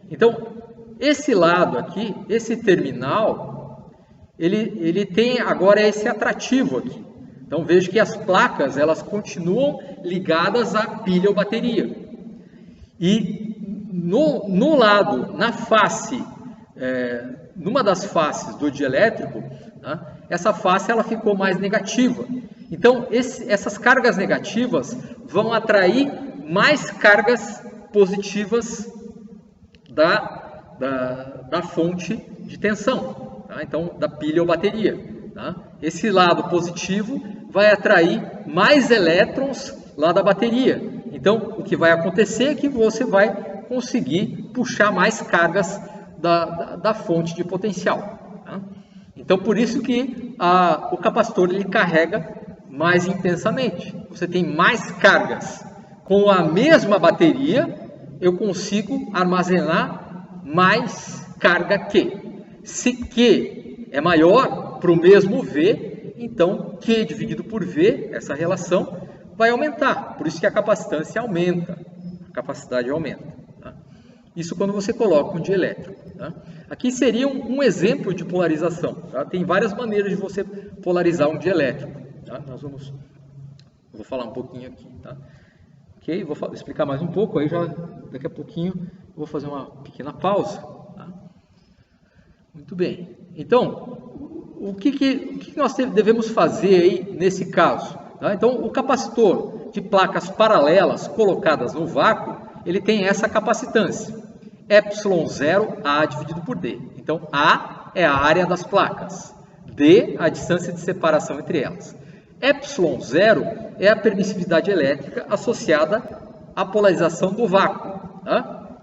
Então, esse lado aqui, esse terminal, ele tem agora esse atrativo aqui. Então, veja que as placas, elas continuam ligadas à pilha ou bateria. E no lado, na face, numa das faces do dielétrico, né, essa face ela ficou mais negativa. Então, essas cargas negativas vão atrair mais cargas positivas da fonte de tensão, tá? Então, da pilha ou bateria. Tá? Esse lado positivo vai atrair mais elétrons lá da bateria. Então, o que vai acontecer é que você vai conseguir puxar mais cargas da fonte de potencial. Tá? Então, por isso que o capacitor ele carrega mais intensamente. Você tem mais cargas. Com a mesma bateria, eu consigo armazenar mais carga Q. Se Q é maior para o mesmo V, então Q dividido por V, essa relação, vai aumentar. Por isso que a capacitância aumenta, a capacidade aumenta. Tá? Isso quando você coloca um dielétrico. Tá? Aqui seria um exemplo de polarização. Tá? Tem várias maneiras de você polarizar um dielétrico. Tá? Vou falar um pouquinho aqui. Tá? Ok? Vou explicar mais um pouco, aí já daqui a pouquinho vou fazer uma pequena pausa. Tá? Muito bem. Então, o que nós devemos fazer aí nesse caso? Tá? Então, o capacitor de placas paralelas colocadas no vácuo, ele tem essa capacitância, ε0A dividido por D. Então, A é a área das placas, D a distância de separação entre elas. ε0 é a permissividade elétrica associada à polarização do vácuo. Tá?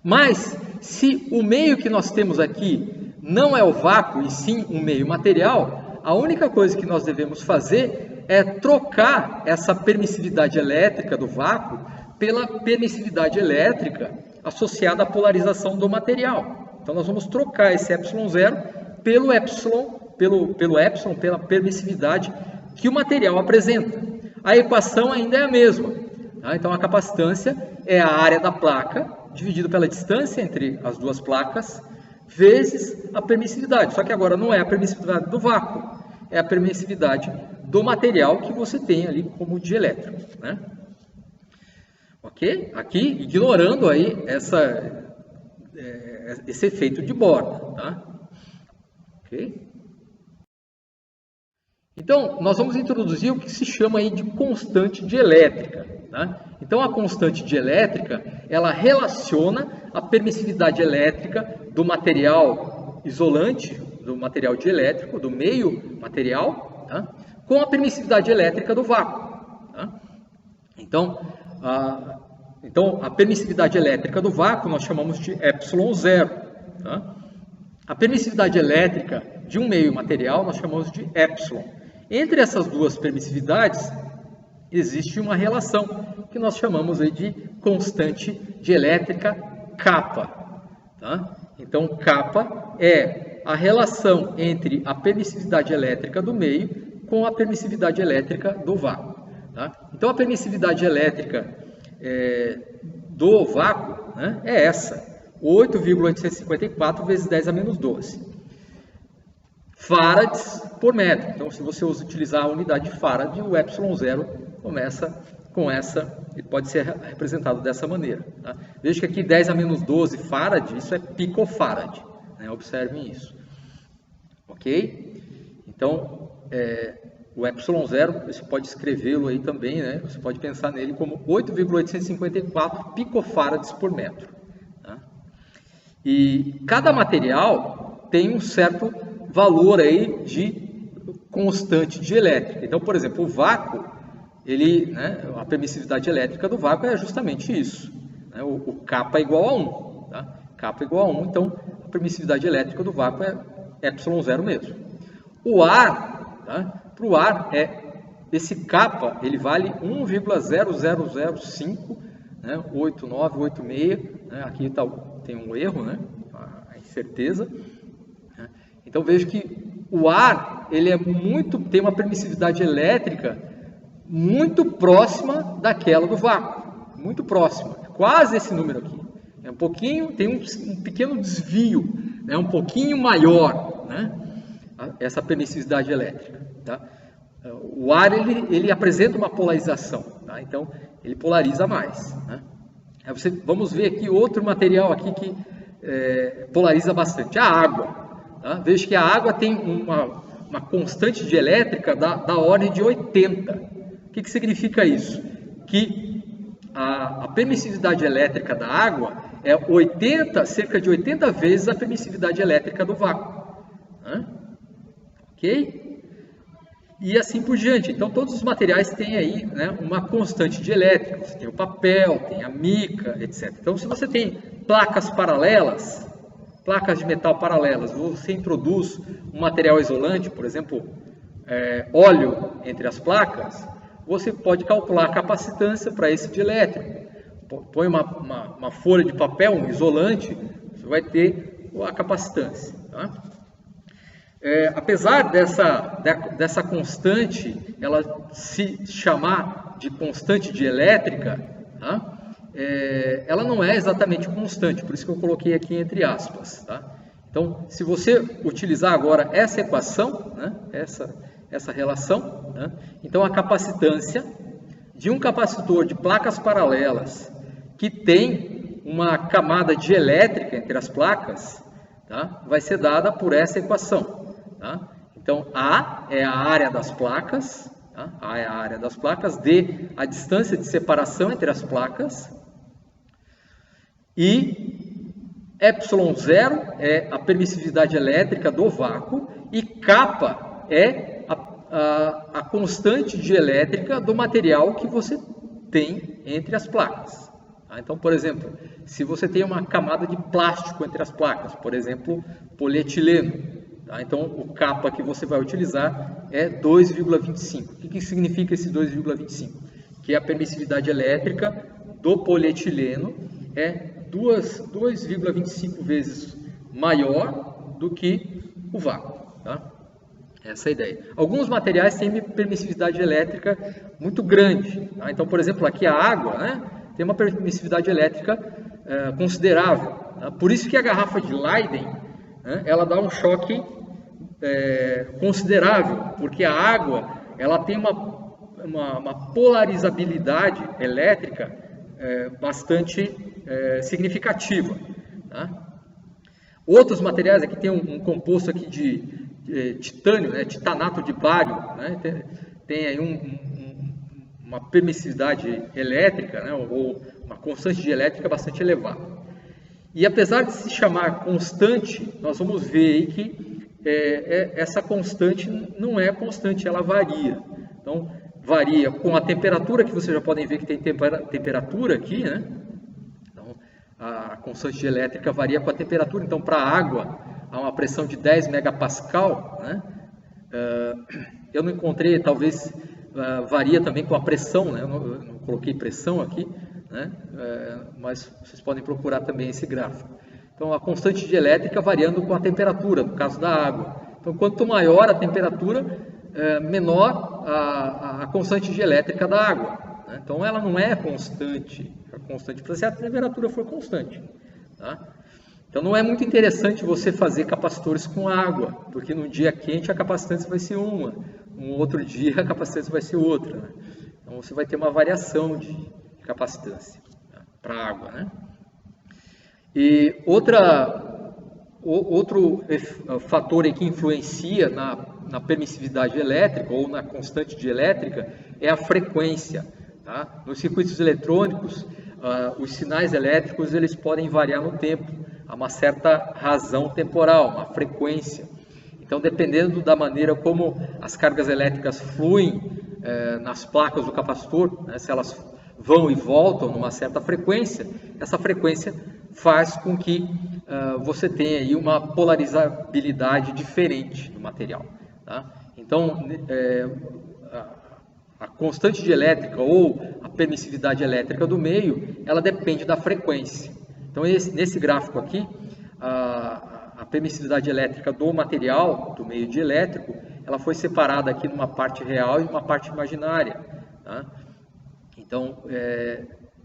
Mas, se o meio que nós temos aqui não é o vácuo, e sim um meio material, a única coisa que nós devemos fazer é trocar essa permissividade elétrica do vácuo pela permissividade elétrica associada à polarização do material. Então, nós vamos trocar esse ε0 pela permissividade que o material apresenta. A equação ainda é a mesma. Tá? Então, a capacitância é a área da placa dividido pela distância entre as duas placas vezes a permissividade. Só que agora não é a permissividade do vácuo, é a permissividade do material que você tem ali como dielétrico, né? Ok? Aqui, ignorando aí esse efeito de borda, tá? Ok? Então, nós vamos introduzir o que se chama aí de constante dielétrica. Tá? Então, a constante dielétrica, ela relaciona a permissividade elétrica do material isolante, do material dielétrico, do meio material, tá? Com a permissividade elétrica do vácuo. Tá? Então, a permissividade elétrica do vácuo nós chamamos de ε0. Tá? A permissividade elétrica de um meio material nós chamamos de ε. Entre essas duas permissividades, existe uma relação que nós chamamos aí de constante dielétrica kappa. Tá? Então, kappa é a relação entre a permissividade elétrica do meio com a permissividade elétrica do vácuo. Tá? Então, a permissividade elétrica do vácuo, né, é essa, 8,854 vezes 10 a menos 12. Farads por metro. Então, se você utilizar a unidade de Farad, o ε0 começa com essa, ele pode ser representado dessa maneira. Tá? Veja que aqui 10 a menos 12 Farad, isso é picofarad. Né? Observem isso. Ok? Então, o ε0, você pode escrevê-lo aí também, né? Você pode pensar nele como 8,854 picofarads por metro. Tá? E cada material tem um certo valor aí de constante dielétrica. Então, por exemplo, o vácuo, a permissividade elétrica do vácuo é justamente isso. Né? O kappa é igual a 1. Tá? Kappa é igual a 1, então a permissividade elétrica do vácuo é ε0 mesmo. O ar, tá? Para o ar, esse kappa, ele vale 1,0005, né? 8986, né? Aqui tem um erro, né? A incerteza. Então, veja que o ar, ele tem uma permissividade elétrica muito próxima daquela do vácuo. Muito próxima. Quase esse número aqui. É um pouquinho, tem um pequeno desvio, né? Um pouquinho maior, né? Essa permissividade elétrica. Tá? O ar, ele apresenta uma polarização. Tá? Então, ele polariza mais. Né? Vamos ver aqui outro material aqui que polariza bastante. A água. Tá? Veja que a água tem uma constante dielétrica da ordem de 80. O que significa isso? Que a permissividade elétrica da água é cerca de 80 vezes a permissividade elétrica do vácuo. Né? Ok? E assim por diante. Então, todos os materiais têm aí, né, uma constante dielétrica. Você tem o papel, tem a mica, etc. Então, se você tem placas paralelas, placas de metal paralelas, você introduz um material isolante, por exemplo, óleo entre as placas, você pode calcular a capacitância para esse dielétrico. Põe uma folha de papel, um isolante, você vai ter a capacitância. Tá? Apesar dessa constante, ela se chamar de constante dielétrica, tá? Ela não é exatamente constante, por isso que eu coloquei aqui entre aspas. Tá? Então, se você utilizar agora essa equação, né, essa relação, né, então a capacitância de um capacitor de placas paralelas que tem uma camada dielétrica entre as placas, tá? Vai ser dada por essa equação. Tá? Então, A é a área das placas, tá? A é a área das placas, D, a distância de separação entre as placas, e ε0 é a permissividade elétrica do vácuo, e kappa é a constante dielétrica do material que você tem entre as placas. Tá? Então, por exemplo, se você tem uma camada de plástico entre as placas, por exemplo, polietileno, tá? Então o kappa que você vai utilizar é 2,25. O que significa esse 2,25? Que a permissividade elétrica do polietileno é 2,25 vezes maior do que o vácuo. Tá? Essa é a ideia. Alguns materiais têm permissividade elétrica muito grande. Tá? Então, por exemplo, aqui a água, né, tem uma permissividade elétrica considerável. Tá? Por isso que a garrafa de Leyden, né, ela dá um choque considerável, porque a água ela tem uma polarizabilidade elétrica bastante significativa. Tá? Outros materiais, aqui tem um composto aqui de titânio, né, titanato de bário, né, tem aí uma permissividade elétrica, né, ou uma constante dielétrica bastante elevada. E apesar de se chamar constante, nós vamos ver aí que essa constante não é constante, ela varia. Então, varia com a temperatura, que vocês já podem ver que tem temperatura aqui, né? Então, a constante dielétrica varia com a temperatura. Então, para a água, há uma pressão de 10 megapascal, né? Eu não encontrei, talvez varia também com a pressão, né? Eu não coloquei pressão aqui, né? Mas vocês podem procurar também esse gráfico. Então, a constante dielétrica variando com a temperatura, no caso da água. Então, quanto maior a temperatura, menor a constante dielétrica da água. Né? Então, ela não é constante. A constante precisa ser a temperatura for constante. Tá? Então, não é muito interessante você fazer capacitores com água, porque no dia quente a capacitância vai ser uma, no outro dia a capacitância vai ser outra. Né? Então, você vai ter uma variação de capacitância, né, para a água. Né? E outro fator aí que influencia na permissividade elétrica ou na constante dielétrica é a frequência. Tá? Nos circuitos eletrônicos, os sinais elétricos eles podem variar no tempo, há uma certa razão temporal, uma frequência. Então, dependendo da maneira como as cargas elétricas fluem nas placas do capacitor, né, se elas vão e voltam numa certa frequência, essa frequência faz com que você tenha aí uma polarizabilidade diferente do material. Tá? Então, a constante dielétrica ou a permissividade elétrica do meio, ela depende da frequência. Então, nesse gráfico aqui, a permissividade elétrica do material, do meio dielétrico, ela foi separada aqui numa parte real e uma parte imaginária. Tá? Então,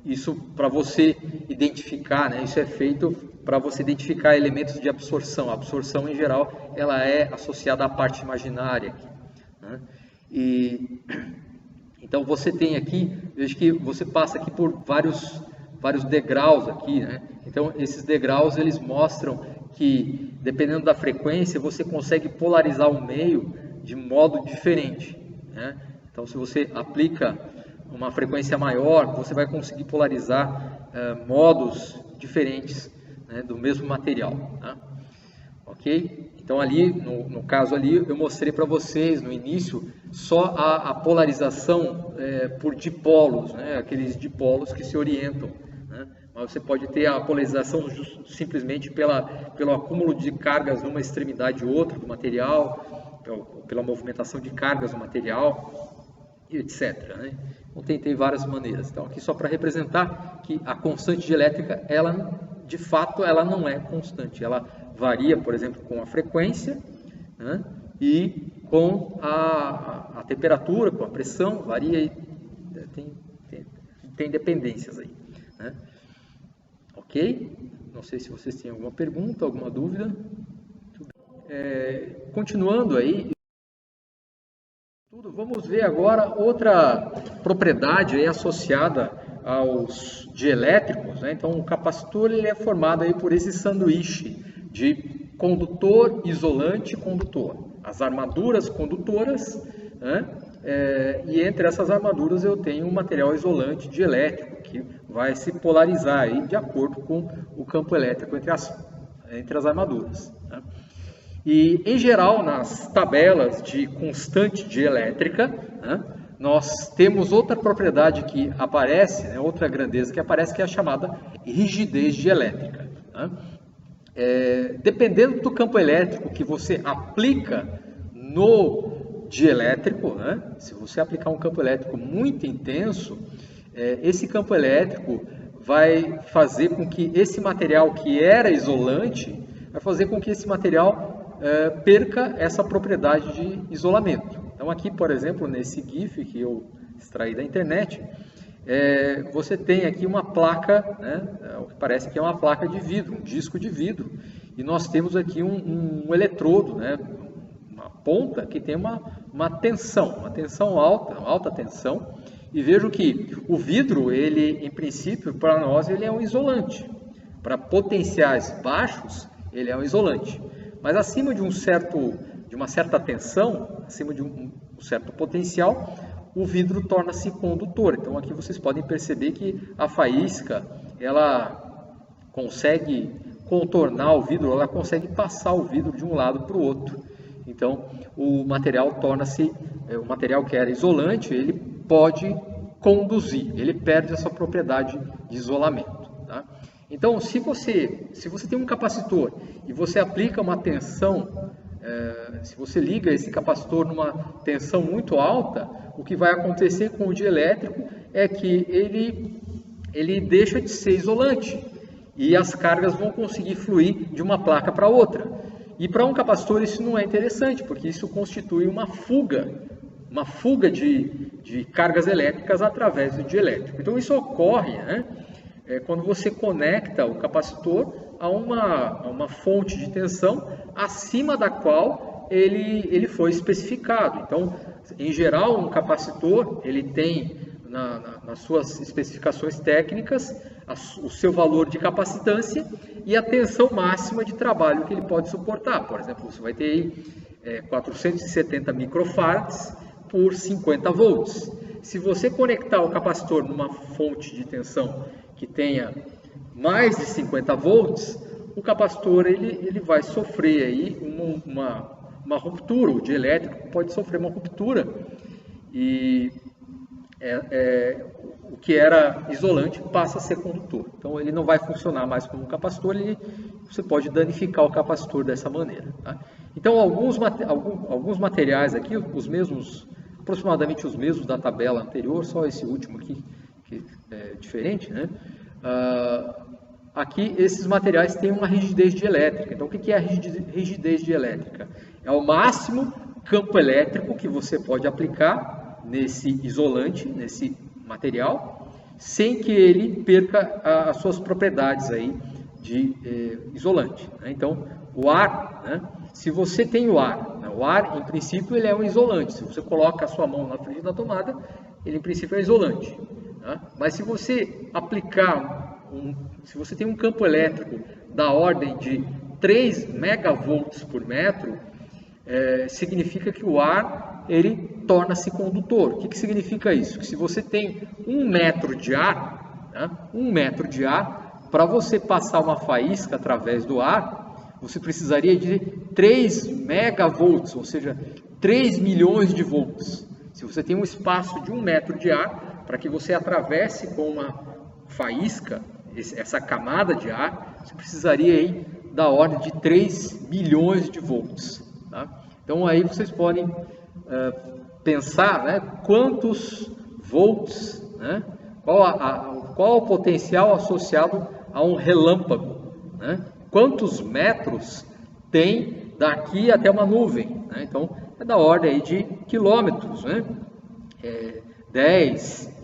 isso para você identificar, né, isso é feito para você identificar elementos de absorção. A absorção, em geral, ela é associada à parte imaginária. Né? Então, você tem aqui, veja que você passa aqui por vários degraus aqui, né? Então, esses degraus, eles mostram que, dependendo da frequência, você consegue polarizar o meio de modo diferente. Né? Então, se você aplica uma frequência maior, você vai conseguir polarizar modos diferentes, né, do mesmo material. Tá? Ok? Então, ali, no caso ali, eu mostrei para vocês, no início, só a polarização por dipolos, né, aqueles dipolos que se orientam. Né? Mas você pode ter a polarização simplesmente pelo acúmulo de cargas numa extremidade ou outra do material, pela movimentação de cargas no material, etc. Né? Então, tem várias maneiras. Então, aqui só para representar que a constante dielétrica, ela, de fato, ela não é constante. Ela varia, por exemplo, com a frequência, né? E com a temperatura, com a pressão, varia e tem dependências aí. Né? Ok? Não sei se vocês têm alguma pergunta, alguma dúvida. Continuando aí, vamos ver agora outra propriedade aí associada aos dielétricos, né? Então o capacitor ele é formado aí por esse sanduíche de condutor, isolante e condutor. As armaduras condutoras, né? E entre essas armaduras eu tenho um material isolante dielétrico que vai se polarizar aí de acordo com o campo elétrico entre as armaduras, né? E em geral nas tabelas de constante dielétrica, né, nós temos outra propriedade que aparece, né, outra grandeza que aparece, que é a chamada rigidez dielétrica, né? Dependendo do campo elétrico que você aplica no dielétrico, né, se você aplicar um campo elétrico muito intenso, esse campo elétrico vai fazer com que esse material que era isolante, vai fazer com que esse material perca essa propriedade de isolamento. Então aqui, por exemplo, nesse GIF que eu extraí da internet, você tem aqui uma placa, né, o que parece que é uma placa de vidro, um disco de vidro, e nós temos aqui um eletrodo, né, uma ponta que tem uma tensão alta, uma alta tensão, e vejo que o vidro, ele, em princípio, para nós, ele é um isolante. Para potenciais baixos, ele é um isolante. Mas acima de uma certa tensão, acima de um certo potencial, o vidro torna-se condutor. Então aqui vocês podem perceber que a faísca, ela consegue contornar o vidro, ela consegue passar o vidro de um lado para o outro. Então o material torna-se, o material que era isolante, ele pode conduzir, ele perde essa propriedade de isolamento, tá? Então, se você tem um capacitor e você aplica uma tensão, se você liga esse capacitor numa tensão muito alta, o que vai acontecer com o dielétrico é que ele deixa de ser isolante e as cargas vão conseguir fluir de uma placa para outra. E para um capacitor isso não é interessante, porque isso constitui uma fuga de cargas elétricas através do dielétrico. Então, isso ocorre, né, quando você conecta o capacitor a uma fonte de tensão acima da qual ele foi especificado. Então, em geral, um capacitor ele tem nas suas especificações técnicas o seu valor de capacitância e a tensão máxima de trabalho que ele pode suportar. Por exemplo, você vai ter aí 470 microfarads por 50 volts. Se você conectar o capacitor numa fonte de tensão que tenha mais de 50 volts, o capacitor ele vai sofrer aí uma ruptura, o dielétrico pode sofrer uma ruptura e o que era isolante passa a ser condutor. Então ele não vai funcionar mais como um capacitor, você pode danificar o capacitor dessa maneira, tá? Então alguns materiais aqui, aproximadamente os mesmos da tabela anterior, só esse último aqui que é diferente, né? Aqui esses materiais têm uma rigidez dielétrica. Então o que é a rigidez dielétrica? É o máximo campo elétrico que você pode aplicar nesse isolante, nesse material, sem que ele perca as suas propriedades aí de isolante, né? Então o ar, né? Se você tem o ar em princípio ele é um isolante. Se você coloca a sua mão na frente da tomada, ele em princípio é isolante, né? Mas se você aplicar se você tem um campo elétrico da ordem de 3 megavolts por metro, significa que o ar ele torna-se condutor. O que significa isso? Que se você tem 1 metro de ar, né, 1 metro de ar, para você passar uma faísca através do ar, você precisaria de 3 megavolts, ou seja, 3 milhões de volts. Se você tem um espaço de 1 metro de ar, para que você atravesse com uma faísca, essa camada de ar, você precisaria aí da ordem de 3 milhões de volts, tá? Então aí vocês podem pensar, né, quantos volts, né, qual o potencial associado a um relâmpago, né? Quantos metros tem daqui até uma nuvem, né? Então é da ordem aí de quilômetros, né? 10,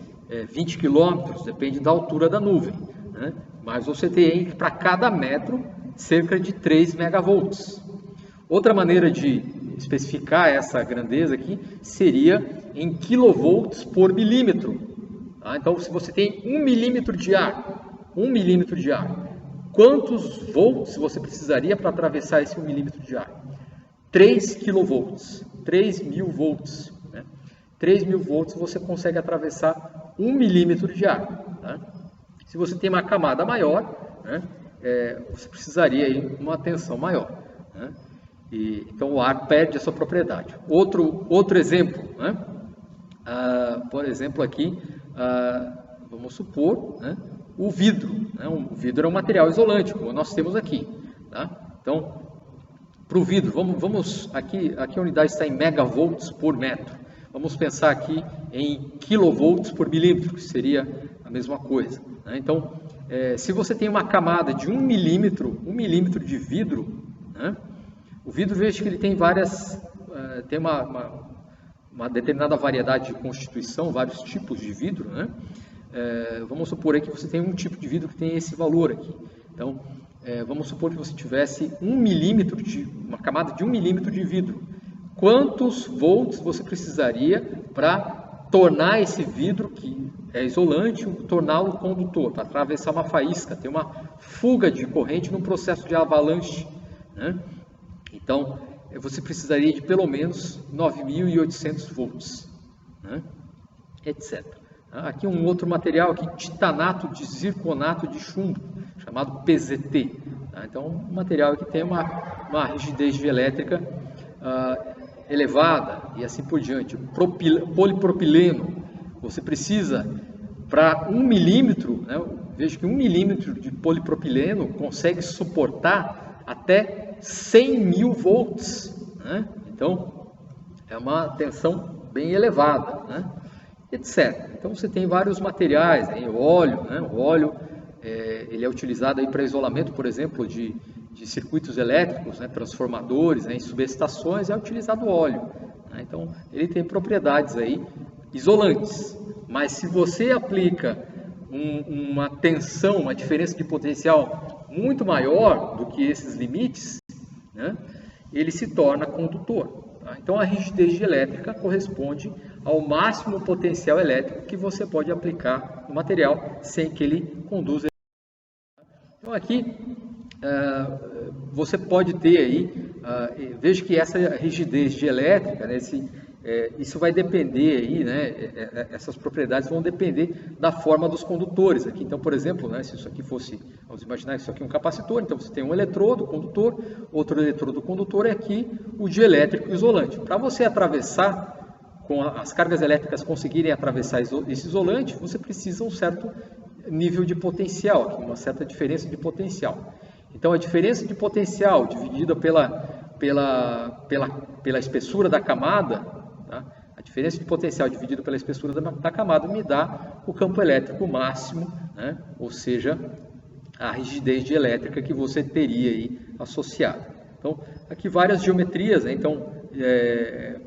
20 quilômetros, depende da altura da nuvem, né? Mas você tem para cada metro cerca de 3 megavolts. Outra maneira de especificar essa grandeza aqui seria em quilovolts por milímetro, Tá? Então, se você tem 1 milímetro de ar, quantos volts você precisaria para atravessar esse 1 milímetro de ar? 3 kV, 3.000 volts. Né? 3.000 volts você consegue atravessar 1 milímetro de ar. Tá? Se você tem uma camada maior, né, você precisaria de uma tensão maior. Né? Então o ar perde a sua propriedade. Outro exemplo, né? Por exemplo aqui, vamos supor, né, o vidro. Né? O vidro é um material isolante, como nós temos aqui. Tá? Então, para o vidro, aqui a unidade está em megavolts por metro. Vamos pensar aqui em kilovolts por milímetro, que seria a mesma coisa. Né? Então, se você tem uma camada de 1 milímetro de vidro, né? O vidro, veja que ele tem tem uma determinada variedade de constituição, vários tipos de vidro. Né? Vamos supor aí que você tem um tipo de vidro que tem esse valor aqui. Então, vamos supor que você tivesse uma camada de 1 milímetro de vidro. Quantos volts você precisaria para tornar esse vidro, que é isolante, torná-lo condutor, para atravessar uma faísca, ter uma fuga de corrente num processo de avalanche? Né? Então, você precisaria de pelo menos 9.800 volts, né? Etc. Aqui um outro material, aqui, titanato de zirconato de chumbo, chamado PZT. Então, um material que tem uma rigidez dielétrica elevada e assim por diante. Polipropileno, você precisa, para 1 milímetro, né, veja que 1 milímetro de polipropileno consegue suportar até 100.000 volts. Né? Então, é uma tensão bem elevada, né? Etc. Então, você tem vários materiais, né? O óleo, né? O óleo ele é utilizado para isolamento, por exemplo, de circuitos elétricos, né? Transformadores, né? Em subestações é utilizado óleo. Né? Então, ele tem propriedades aí isolantes. Mas se você aplica uma tensão, uma diferença de potencial muito maior do que esses limites, né? Ele se torna condutor. Tá? Então, a rigidez dielétrica corresponde ao máximo potencial elétrico que você pode aplicar no material sem que ele conduza. Então, aqui você pode ter aí, veja que essa rigidez dielétrica, né, isso vai depender aí, né, essas propriedades vão depender da forma dos condutores aqui. Então, por exemplo, né, se isso aqui fosse, vamos imaginar que isso aqui é um capacitor, então você tem um eletrodo condutor, outro eletrodo condutor, e aqui o dielétrico isolante. Para você atravessar, com as cargas elétricas conseguirem atravessar esse isolante, você precisa um certo nível de potencial, uma certa diferença de potencial. Então, a diferença de potencial dividida pela espessura da camada, tá? A diferença de potencial dividida pela espessura da camada me dá o campo elétrico máximo, né? Ou seja, a rigidez dielétrica que você teria aí associada. Então, aqui várias geometrias, né? Então,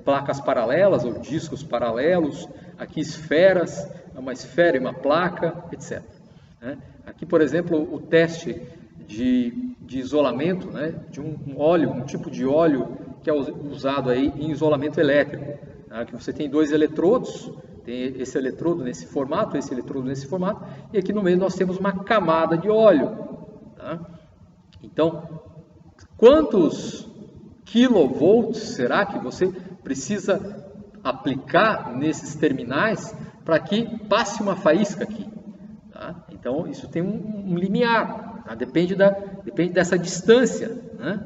placas paralelas ou discos paralelos, aqui esferas, uma esfera e uma placa, etc. Né? Aqui, por exemplo, o teste de isolamento, né, de um tipo de óleo que é usado aí em isolamento elétrico, tá? Que você tem dois eletrodos, tem esse eletrodo nesse formato, esse eletrodo nesse formato, e aqui no meio nós temos uma camada de óleo. Tá? Então, quantos kilovolts será que você precisa aplicar nesses terminais para que passe uma faísca aqui? Tá? Então, isso tem um limiar, tá? Depende dessa distância, né?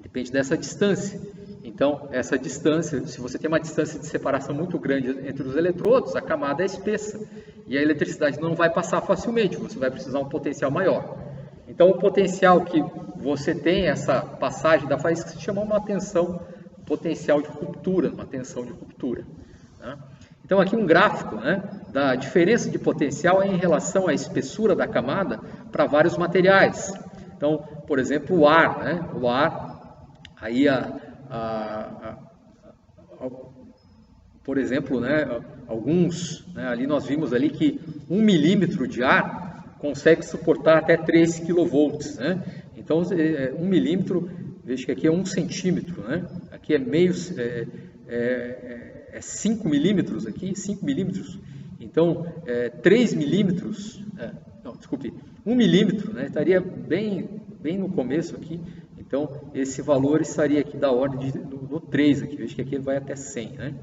Depende dessa distância. Então, essa distância, se você tem uma distância de separação muito grande entre os eletrodos, a camada é espessa e a eletricidade não vai passar facilmente, você vai precisar de um potencial maior. Então, o potencial que você tem, essa passagem da faísca, se chama uma tensão potencial de ruptura, uma tensão de ruptura. Tá? Então, aqui um gráfico, né, da diferença de potencial em relação à espessura da camada para vários materiais. Então, por exemplo, o ar, né, o ar, aí por exemplo, né, alguns, né, ali nós vimos ali que 1 milímetro de ar consegue suportar até 3 kV, né? Então, 1 milímetro, veja que aqui é 1 centímetro, né? Aqui é 5 milímetros aqui, 5 milímetros. Então, 3 milímetros, não, desculpe, 1 milímetro, né, estaria bem no começo aqui. Então, esse valor estaria aqui da ordem do 3, aqui. Veja que aqui ele vai até 100, né?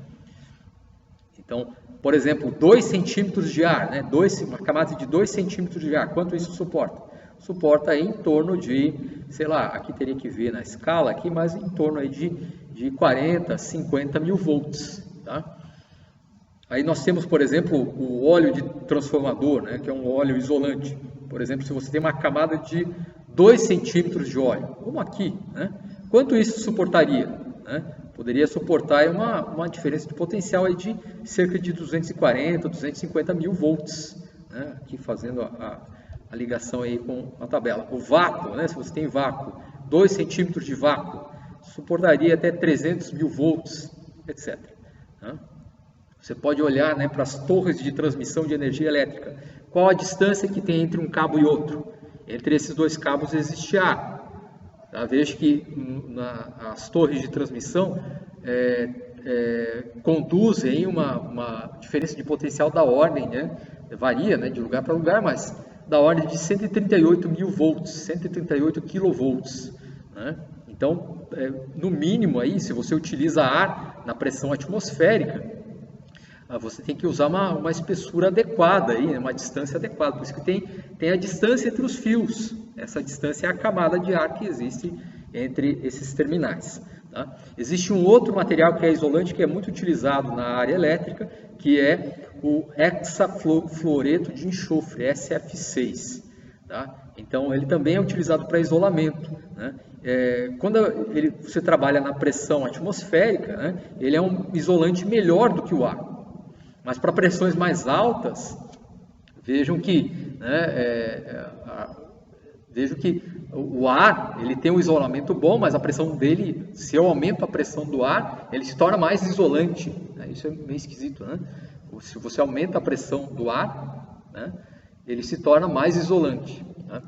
Então, por exemplo, 2 centímetros de ar, né? Uma camada de 2 centímetros de ar, quanto isso suporta? Suporta aí em torno de, sei lá, aqui teria que ver na escala aqui, mas em torno aí de 40, 50 mil volts, tá? Aí nós temos, por exemplo, o óleo de transformador, né, que é um óleo isolante. Por exemplo, se você tem uma camada de 2 centímetros de óleo, como aqui, né, quanto isso suportaria? Né? Poderia suportar uma diferença de potencial aí de cerca de 240, 250 mil volts, né, aqui fazendo a ligação aí com a tabela. O vácuo, né, se você tem vácuo, 2 centímetros de vácuo, suportaria até 300 mil volts, etc. Né? Você pode olhar, né, para as torres de transmissão de energia elétrica. Qual a distância que tem entre um cabo e outro? Entre esses dois cabos existe ar. Tá? Veja que as torres de transmissão conduzem uma diferença de potencial da ordem, né, varia, né, de lugar para lugar, mas da ordem de 138 mil volts, 138 quilovolts. Né? Então, no mínimo, aí, se você utiliza ar na pressão atmosférica, você tem que usar uma espessura adequada, aí, uma distância adequada. Por isso que tem a distância entre os fios. Essa distância é a camada de ar que existe entre esses terminais. Tá? Existe um outro material que é isolante, que é muito utilizado na área elétrica, que é o hexafluoreto de enxofre, SF6. Tá? Então, ele também é utilizado para isolamento. Né? Quando você trabalha na pressão atmosférica, né, ele é um isolante melhor do que o ar. Mas para pressões mais altas, vejam que o ar ele tem um isolamento bom, mas a pressão dele, se eu aumento a pressão do ar, ele se torna mais isolante. Né? Isso é meio esquisito, né? Se você aumenta a pressão do ar, né, ele se torna mais isolante. Né?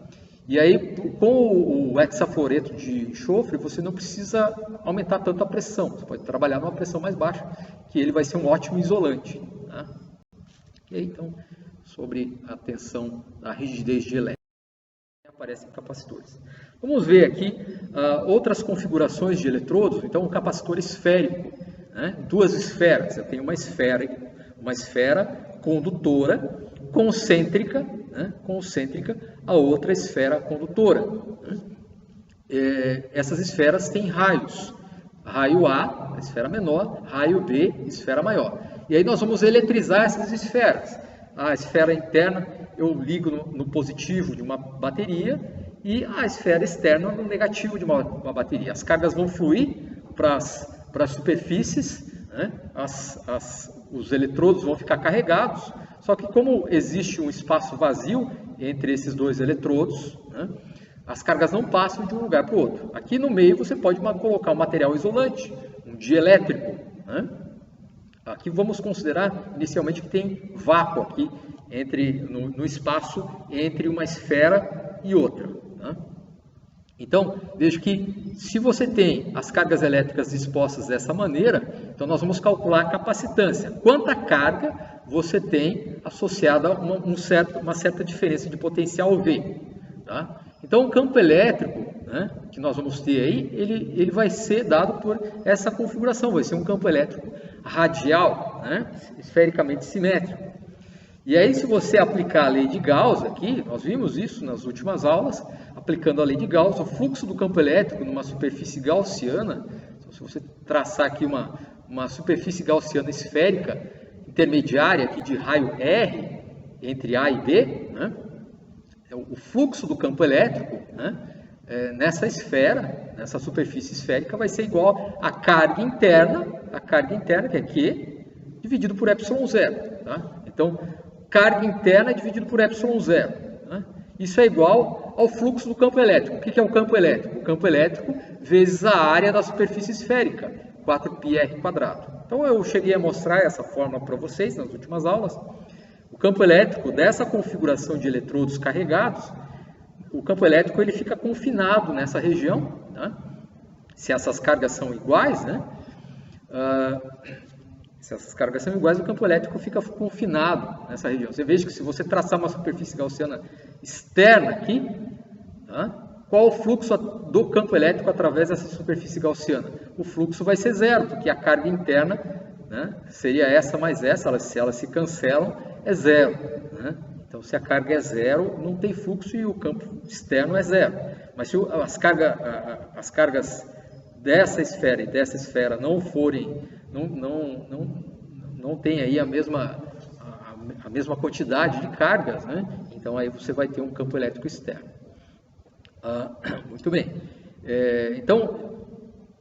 E aí, com o hexafluoreto de enxofre, você não precisa aumentar tanto a pressão. Você pode trabalhar numa pressão mais baixa, que ele vai ser um ótimo isolante. Tá? E aí, então, sobre a tensão da rigidez de elétron, aparecem capacitores. Vamos ver aqui outras configurações de eletrodos. Então, um capacitor esférico, né? 2 esferas. Eu tenho uma esfera condutora, concêntrica, né? A outra esfera condutora. Né? Essas esferas têm raios. Raio A, a esfera menor, raio B, esfera maior. E aí nós vamos eletrizar essas esferas. A esfera interna eu ligo no positivo de uma bateria e a esfera externa no negativo de uma bateria. As cargas vão fluir para as superfícies, né? Os eletrodos vão ficar carregados, só que como existe um espaço vazio entre esses dois eletrodos, né, as cargas não passam de um lugar para o outro. Aqui no meio você pode colocar um material isolante, um dielétrico. Né? Aqui vamos considerar inicialmente que tem vácuo aqui no espaço entre uma esfera e outra. Né? Então, veja que se você tem as cargas elétricas dispostas dessa maneira, então nós vamos calcular a capacitância. Quanta carga você tem associada a uma certa diferença de potencial V. Tá? Então, o campo elétrico, né, que nós vamos ter aí, ele vai ser dado por essa configuração. Vai ser um campo elétrico radial, né, esfericamente simétrico. E aí, se você aplicar a lei de Gauss aqui, nós vimos isso nas últimas aulas, aplicando a lei de Gauss, o fluxo do campo elétrico numa superfície gaussiana, então, se você traçar aqui uma superfície gaussiana esférica intermediária aqui de raio R entre A e B, né, o fluxo do campo elétrico, né, nessa esfera, nessa superfície esférica, vai ser igual à carga interna que é Q, dividido por ε0. Tá? Então, carga interna dividido por ε0. Né? Isso é igual ao fluxo do campo elétrico. O que é o campo elétrico? O campo elétrico vezes a área da superfície esférica, 4πr². Então, eu cheguei a mostrar essa fórmula para vocês nas últimas aulas. O campo elétrico dessa configuração de eletrodos carregados, o campo elétrico ele fica confinado nessa região, né? Se essas cargas são iguais, né? Se essas cargas são iguais, o campo elétrico fica confinado nessa região. Você veja que se você traçar uma superfície gaussiana externa aqui, tá? Qual o fluxo do campo elétrico através dessa superfície gaussiana? O fluxo vai ser zero, porque a carga interna, né, seria essa mais essa, se elas se cancelam, é zero. Né? Então, se a carga é zero, não tem fluxo e o campo externo é zero. Mas se as cargas dessa esfera e dessa esfera não forem, não tem aí a mesma quantidade de cargas, né? Então aí você vai ter um campo elétrico externo. Muito bem. Então,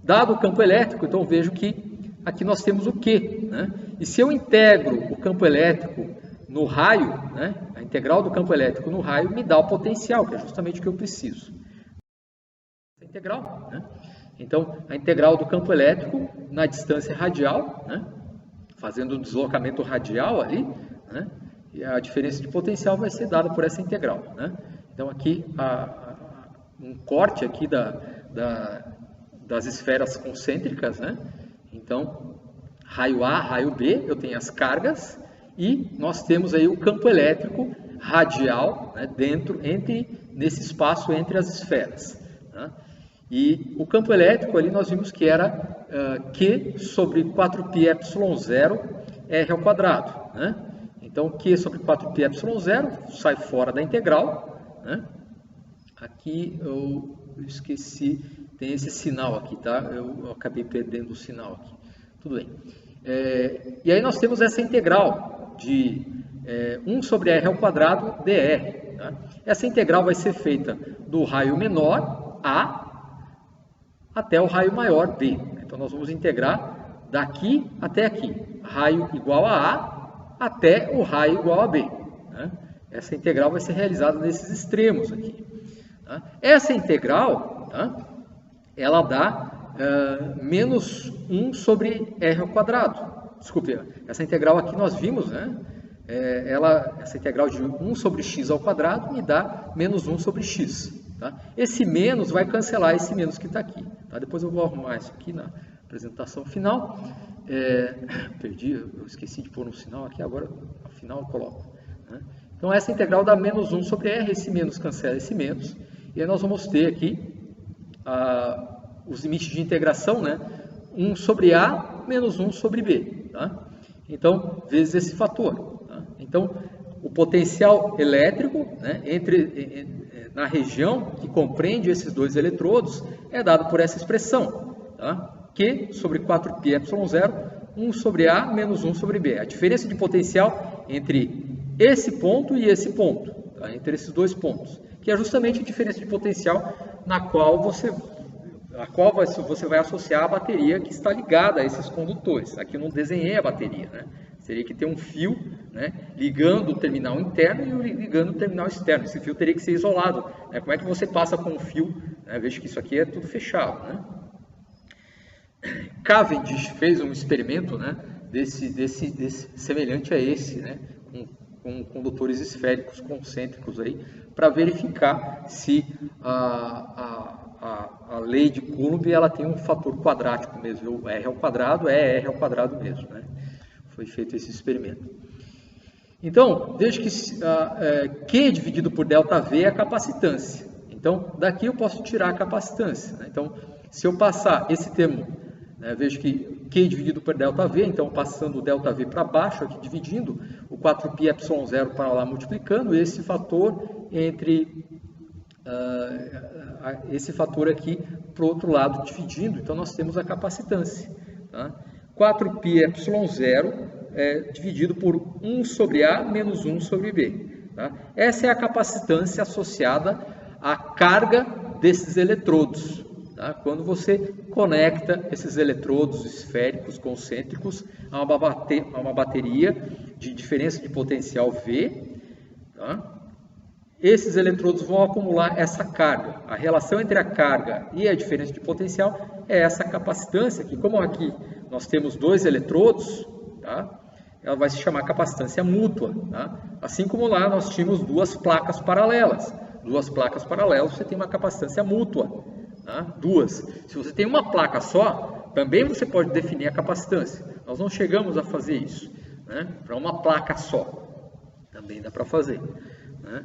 dado o campo elétrico, então vejo que aqui nós temos o Q, né? E se eu integro o campo elétrico no raio, né? A integral do campo elétrico no raio me dá o potencial, que é justamente o que eu preciso. A integral, né? Então, a integral do campo elétrico na distância radial, né? Fazendo um deslocamento radial ali, né? E a diferença de potencial vai ser dada por essa integral, né? Então, aqui, um corte aqui das esferas concêntricas, né? Então, raio A, raio B, eu tenho as cargas e nós temos aí o campo elétrico radial, né? Nesse espaço entre as esferas, né? E o campo elétrico ali nós vimos que era Q sobre 4πε0 R ao quadrado, né? Então, Q sobre 4πε0 sai fora da integral, né? Aqui eu esqueci, tem esse sinal aqui, tá? Eu acabei perdendo o sinal aqui. Tudo bem. E aí nós temos essa integral de 1 sobre R ao quadrado dr. Tá? Essa integral vai ser feita do raio menor, A, até o raio maior, B. Então, nós vamos integrar daqui até aqui. Raio igual a A até o raio igual a B. Né? Essa integral vai ser realizada nesses extremos aqui. Tá? Essa integral, tá? Ela dá menos 1 sobre R ao quadrado. Desculpe, essa integral aqui nós vimos, né? Essa integral de 1 sobre x ao quadrado me dá menos 1 sobre x. Tá? Esse menos vai cancelar esse menos que está aqui. Tá? Depois eu vou arrumar isso aqui na apresentação final. Perdi, eu esqueci de pôr um sinal aqui, agora no final eu coloco. Né? Então essa integral dá menos 1 sobre R, esse menos cancela esse menos. E aí nós vamos ter aqui os limites de integração, né? 1 sobre A menos 1 sobre B. Tá? Então, vezes esse fator. Tá? Então, o potencial elétrico, né, na região que compreende esses dois eletrodos é dado por essa expressão, tá? Q sobre 4πε0, 1 sobre A menos 1 sobre B. A diferença de potencial entre esse ponto e esse ponto, tá? Entre esses dois pontos, que é justamente a diferença de potencial na qual você vai associar a bateria que está ligada a esses condutores. Aqui eu não desenhei a bateria, né? Teria que ter um fio, né, ligando o terminal interno e ligando o terminal externo. Esse fio teria que ser isolado. Né? Como é que você passa com um fio? Né? Veja que isso aqui é tudo fechado. Né? Cavendish fez um experimento, né, semelhante a esse, né, com condutores esféricos concêntricos aí, para verificar se a lei de Coulomb ela tem um fator quadrático mesmo. O R ao quadrado é R ao quadrado mesmo, né? Foi feito esse experimento. Então, veja que Q dividido por ΔV é a capacitância. Então, daqui eu posso tirar a capacitância. Né? Então, se eu passar esse termo, né, vejo que Q dividido por ΔV, então passando o ΔV para baixo, aqui dividindo, o 4πε0 para lá multiplicando, esse fator entre esse fator aqui para o outro lado dividindo, então nós temos a capacitância. Tá? 4πε0 dividido por 1 sobre A menos 1 sobre B. Tá? Essa é a capacitância associada à carga desses eletrodos. Tá? Quando você conecta esses eletrodos esféricos concêntricos a uma bateria de diferença de potencial V, tá? Esses eletrodos vão acumular essa carga. A relação entre a carga e a diferença de potencial é essa capacitância, que como aqui nós temos dois eletrodos, tá? Ela vai se chamar capacitância mútua. Tá? Assim como lá nós tínhamos duas placas paralelas. Duas placas paralelas, você tem uma capacitância mútua. Tá? Duas. Se você tem uma placa só, também você pode definir a capacitância. Nós não chegamos a fazer isso, né? Para uma placa só. Também dá para fazer, né?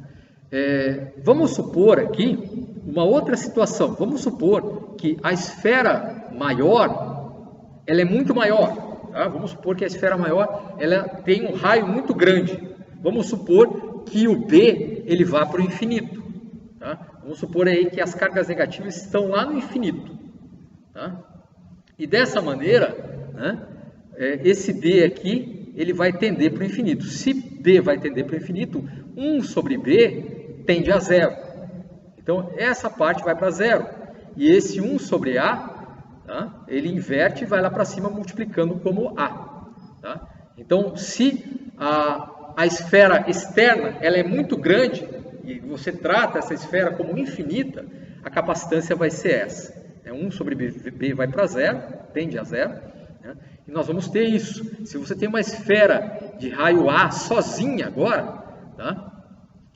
Vamos supor aqui uma outra situação. Vamos supor que a esfera maior, ela é muito maior. Tá? Vamos supor que a esfera maior ela tem um raio muito grande. Vamos supor que o B ele vá para o infinito. Tá? Vamos supor aí que as cargas negativas estão lá no infinito. Tá? E dessa maneira, né, esse B aqui ele vai tender para o infinito. Se B vai tender para o infinito, 1 sobre B tende a zero. Então essa parte vai para zero. E esse 1 sobre A, tá, ele inverte e vai lá para cima multiplicando como A. Tá? Então se a esfera externa ela é muito grande e você trata essa esfera como infinita, a capacitância vai ser essa. 1 sobre B vai para zero, tende a zero, né? E nós vamos ter isso. Se você tem uma esfera de raio A sozinha agora, tá?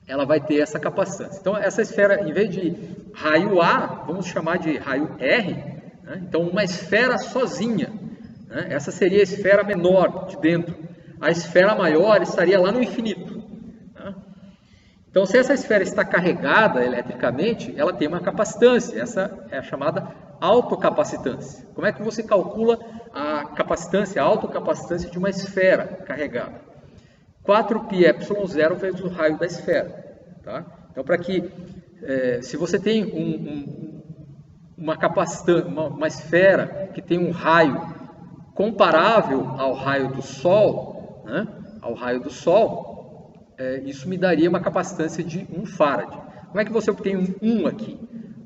Ela vai ter essa capacitância. Então essa esfera, em vez de raio A, vamos chamar de raio R, né? Então uma esfera sozinha, né? Essa seria a esfera menor de dentro. A esfera maior estaria lá no infinito. Tá? Então se essa esfera está carregada eletricamente, ela tem uma capacitância. Essa é a chamada autocapacitância. Como é que você calcula a capacitância, a autocapacitância de uma esfera carregada? 4πε0 vezes o raio da esfera. Tá? Então, para que, se você tem uma capacitância, uma esfera que tem um raio comparável ao raio do Sol, né? Ao raio do Sol, isso me daria uma capacitância de 1 farad. Como é que você obtém um 1 aqui?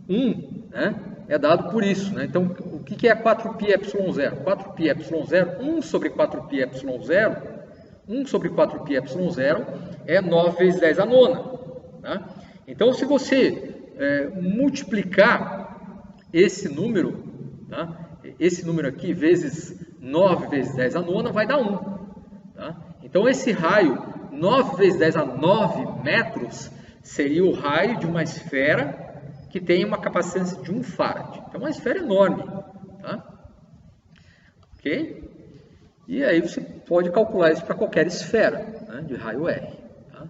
1, né? É dado por isso, né? Então, o que é 4πε0? 4πε0, 1 sobre 4πε0, 1 sobre 4πε0 é 9 vezes 10 a nona. Tá? Então, se você multiplicar esse número, tá? Esse número aqui vezes 9 vezes 10 a nona vai dar 1. Tá? Então, esse raio, 9 vezes 10 a 9 metros, seria o raio de uma esfera que tem uma capacitância de 1 farad. Então, é uma esfera enorme. Tá? Ok? E aí você pode calcular isso para qualquer esfera, né, de raio R. Tá?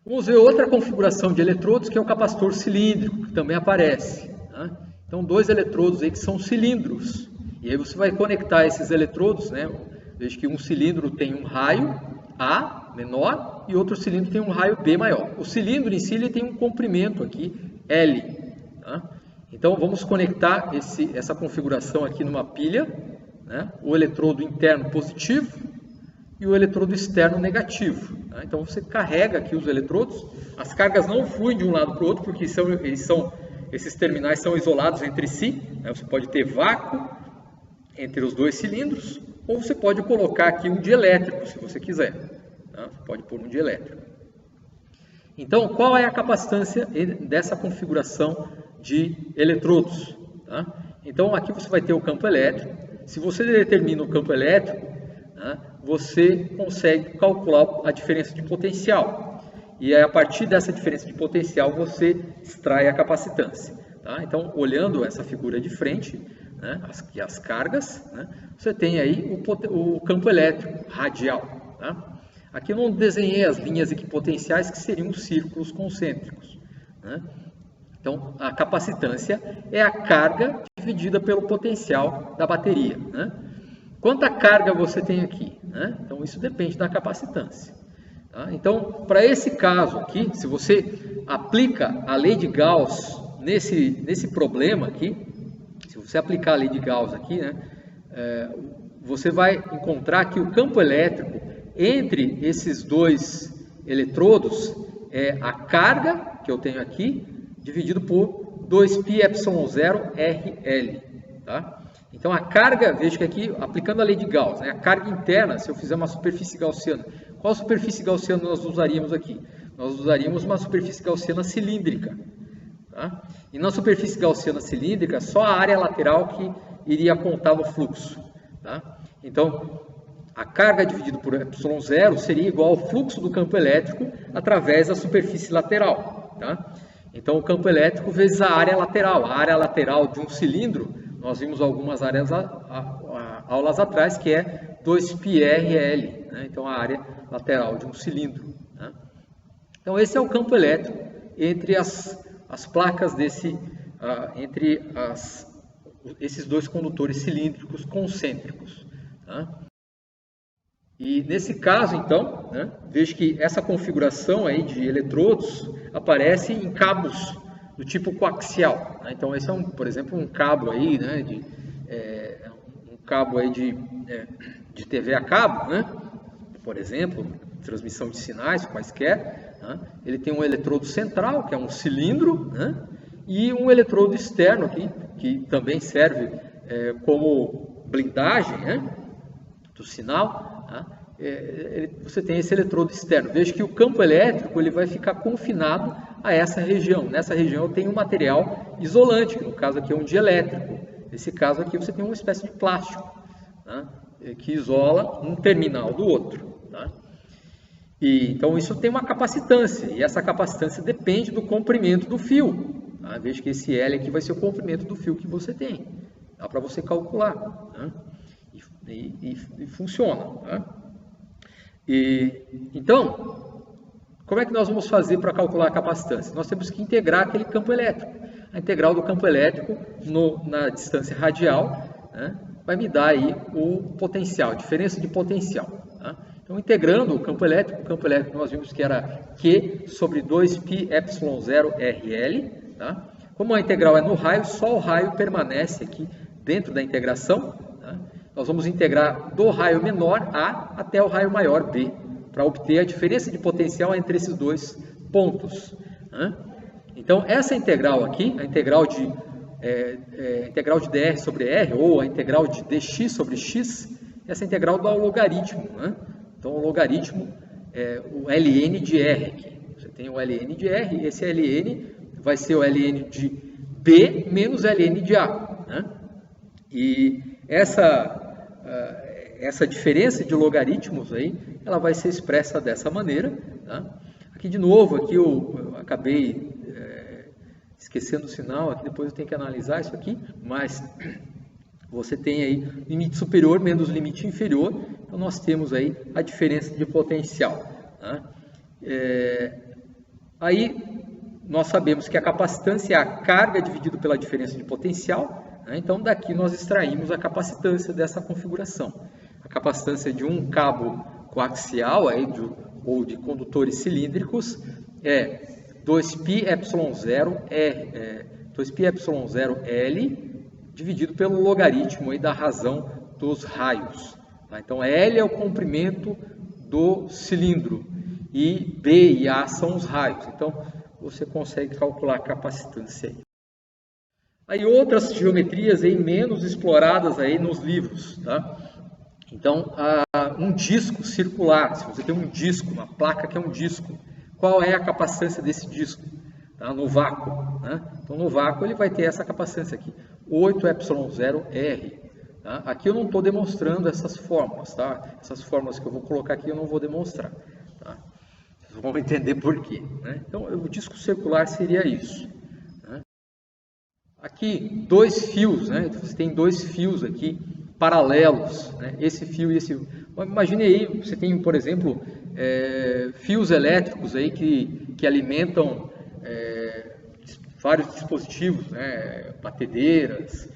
Vamos ver outra configuração de eletrodos, que é o capacitor cilíndrico, que também aparece. Tá? Então, 2 eletrodos aí que são cilindros. E aí você vai conectar esses eletrodos, né? Veja que um cilindro tem um raio A menor e outro cilindro tem um raio B maior. O cilindro em si ele tem um comprimento aqui, L. Tá? Então, vamos conectar essa configuração aqui numa pilha, né? O eletrodo interno positivo e o eletrodo externo negativo. Tá? Então, você carrega aqui os eletrodos. As cargas não fluem de um lado para o outro, porque esses terminais são isolados entre si. Né? Você pode ter vácuo entre os 2 cilindros, ou você pode colocar aqui um dielétrico, se você quiser. Tá? Você pode pôr um dielétrico. Então, qual é a capacitância dessa configuração de eletrodos? Tá? Então, aqui você vai ter o campo elétrico. Se você determina o campo elétrico, né, você consegue calcular a diferença de potencial. E aí, a partir dessa diferença de potencial, você extrai a capacitância. Tá? Então, olhando essa figura de frente, né, as cargas, né, você tem aí o campo elétrico radial. Tá? Aqui eu não desenhei as linhas equipotenciais, que seriam os círculos concêntricos. Né? Então, a capacitância é a carga dividida pelo potencial da bateria. Né? Quanta carga você tem aqui? Né? Então, isso depende da capacitância. Tá? Então, para esse caso aqui, se você aplica a lei de Gauss nesse problema aqui, se você aplicar a lei de Gauss aqui, né, você vai encontrar que o campo elétrico entre esses 2 eletrodos é a carga que eu tenho aqui, dividido por 2πε0RL. Tá? Então, a carga, veja que aqui, aplicando a lei de Gauss, né, a carga interna, se eu fizer uma superfície gaussiana, qual superfície gaussiana nós usaríamos aqui? Nós usaríamos uma superfície gaussiana cilíndrica. Tá? E na superfície gaussiana cilíndrica, só a área lateral que iria contar no fluxo. Tá? Então, a carga dividida por ε0 seria igual ao fluxo do campo elétrico através da superfície lateral. Tá? Então, o campo elétrico vezes a área lateral. A área lateral de um cilindro, nós vimos algumas áreas aulas atrás, que é 2πrl, né? Então a área lateral de um cilindro, né? Então esse é o campo elétrico entre as placas esses dois condutores cilíndricos concêntricos, tá? E nesse caso, então, né, vejo que essa configuração aí de eletrodos aparece em cabos do tipo coaxial, né? Então esse é, por exemplo, um cabo aí, né, um cabo aí de TV a cabo, né? Por exemplo, transmissão de sinais quaisquer, né? Ele tem um eletrodo central, que é um cilindro, né? E um eletrodo externo aqui, que também serve como blindagem, né, do sinal, né? Você tem esse eletrodo externo. Veja que o campo elétrico ele vai ficar confinado a essa região. Nessa região eu tenho um material isolante, que no caso aqui é um dielétrico. Nesse caso aqui você tem uma espécie de plástico, né, que isola um terminal do outro, tá? E, então isso tem uma capacitância, e essa capacitância depende do comprimento do fio. Tá? Veja que esse L aqui vai ser o comprimento do fio que você tem. Dá para você calcular, né? E funciona, tá? Então, como é que nós vamos fazer para calcular a capacitância? Nós temos que integrar aquele campo elétrico. A integral do campo elétrico na distância radial, né, vai me dar aí o potencial, a diferença de potencial. Tá? Então, integrando o campo elétrico nós vimos que era Q sobre 2πε0RL. Tá? Como a integral é no raio, só o raio permanece aqui dentro da integração. Tá? Nós vamos integrar do raio menor A até o raio maior B, para obter a diferença de potencial entre esses dois pontos. Né? Então, essa integral aqui, a integral de dr sobre r, ou a integral de dx sobre x, essa integral dá o logaritmo. Né? Então, o logaritmo é o ln de r aqui. Você tem o ln de r, e esse ln vai ser o ln de b menos ln de a. Né? E essa diferença de logaritmos aí, ela vai ser expressa dessa maneira. Tá? Aqui de novo, aqui eu acabei esquecendo o sinal, aqui depois eu tenho que analisar isso aqui, mas você tem aí limite superior menos limite inferior, então nós temos aí a diferença de potencial. Tá? Aí nós sabemos que a capacitância é a carga dividido pela diferença de potencial. Então, daqui nós extraímos a capacitância dessa configuração. A capacitância de um cabo coaxial ou de condutores cilíndricos é 2πε0L dividido pelo logaritmo aí da razão dos raios. Então, L é o comprimento do cilindro e B e A são os raios. Então, você consegue calcular a capacitância aí. Aí outras geometrias aí menos exploradas aí nos livros, tá? Então, um disco circular, se você tem um disco, uma placa que é um disco, qual é a capacitância desse disco? Tá? No vácuo, né? Então, no vácuo ele vai ter essa capacitância aqui, 8ε0R. Tá? Aqui eu não estou demonstrando essas fórmulas, tá? Essas fórmulas que eu vou colocar aqui eu não vou demonstrar. Tá? Vocês vão entender por quê, né? Então, o disco circular seria isso. Aqui, dois fios, né? Você tem dois fios aqui paralelos, né? Esse fio e esse fio. Imagine aí, você tem, por exemplo, fios elétricos aí que alimentam vários dispositivos, né? Batedeiras,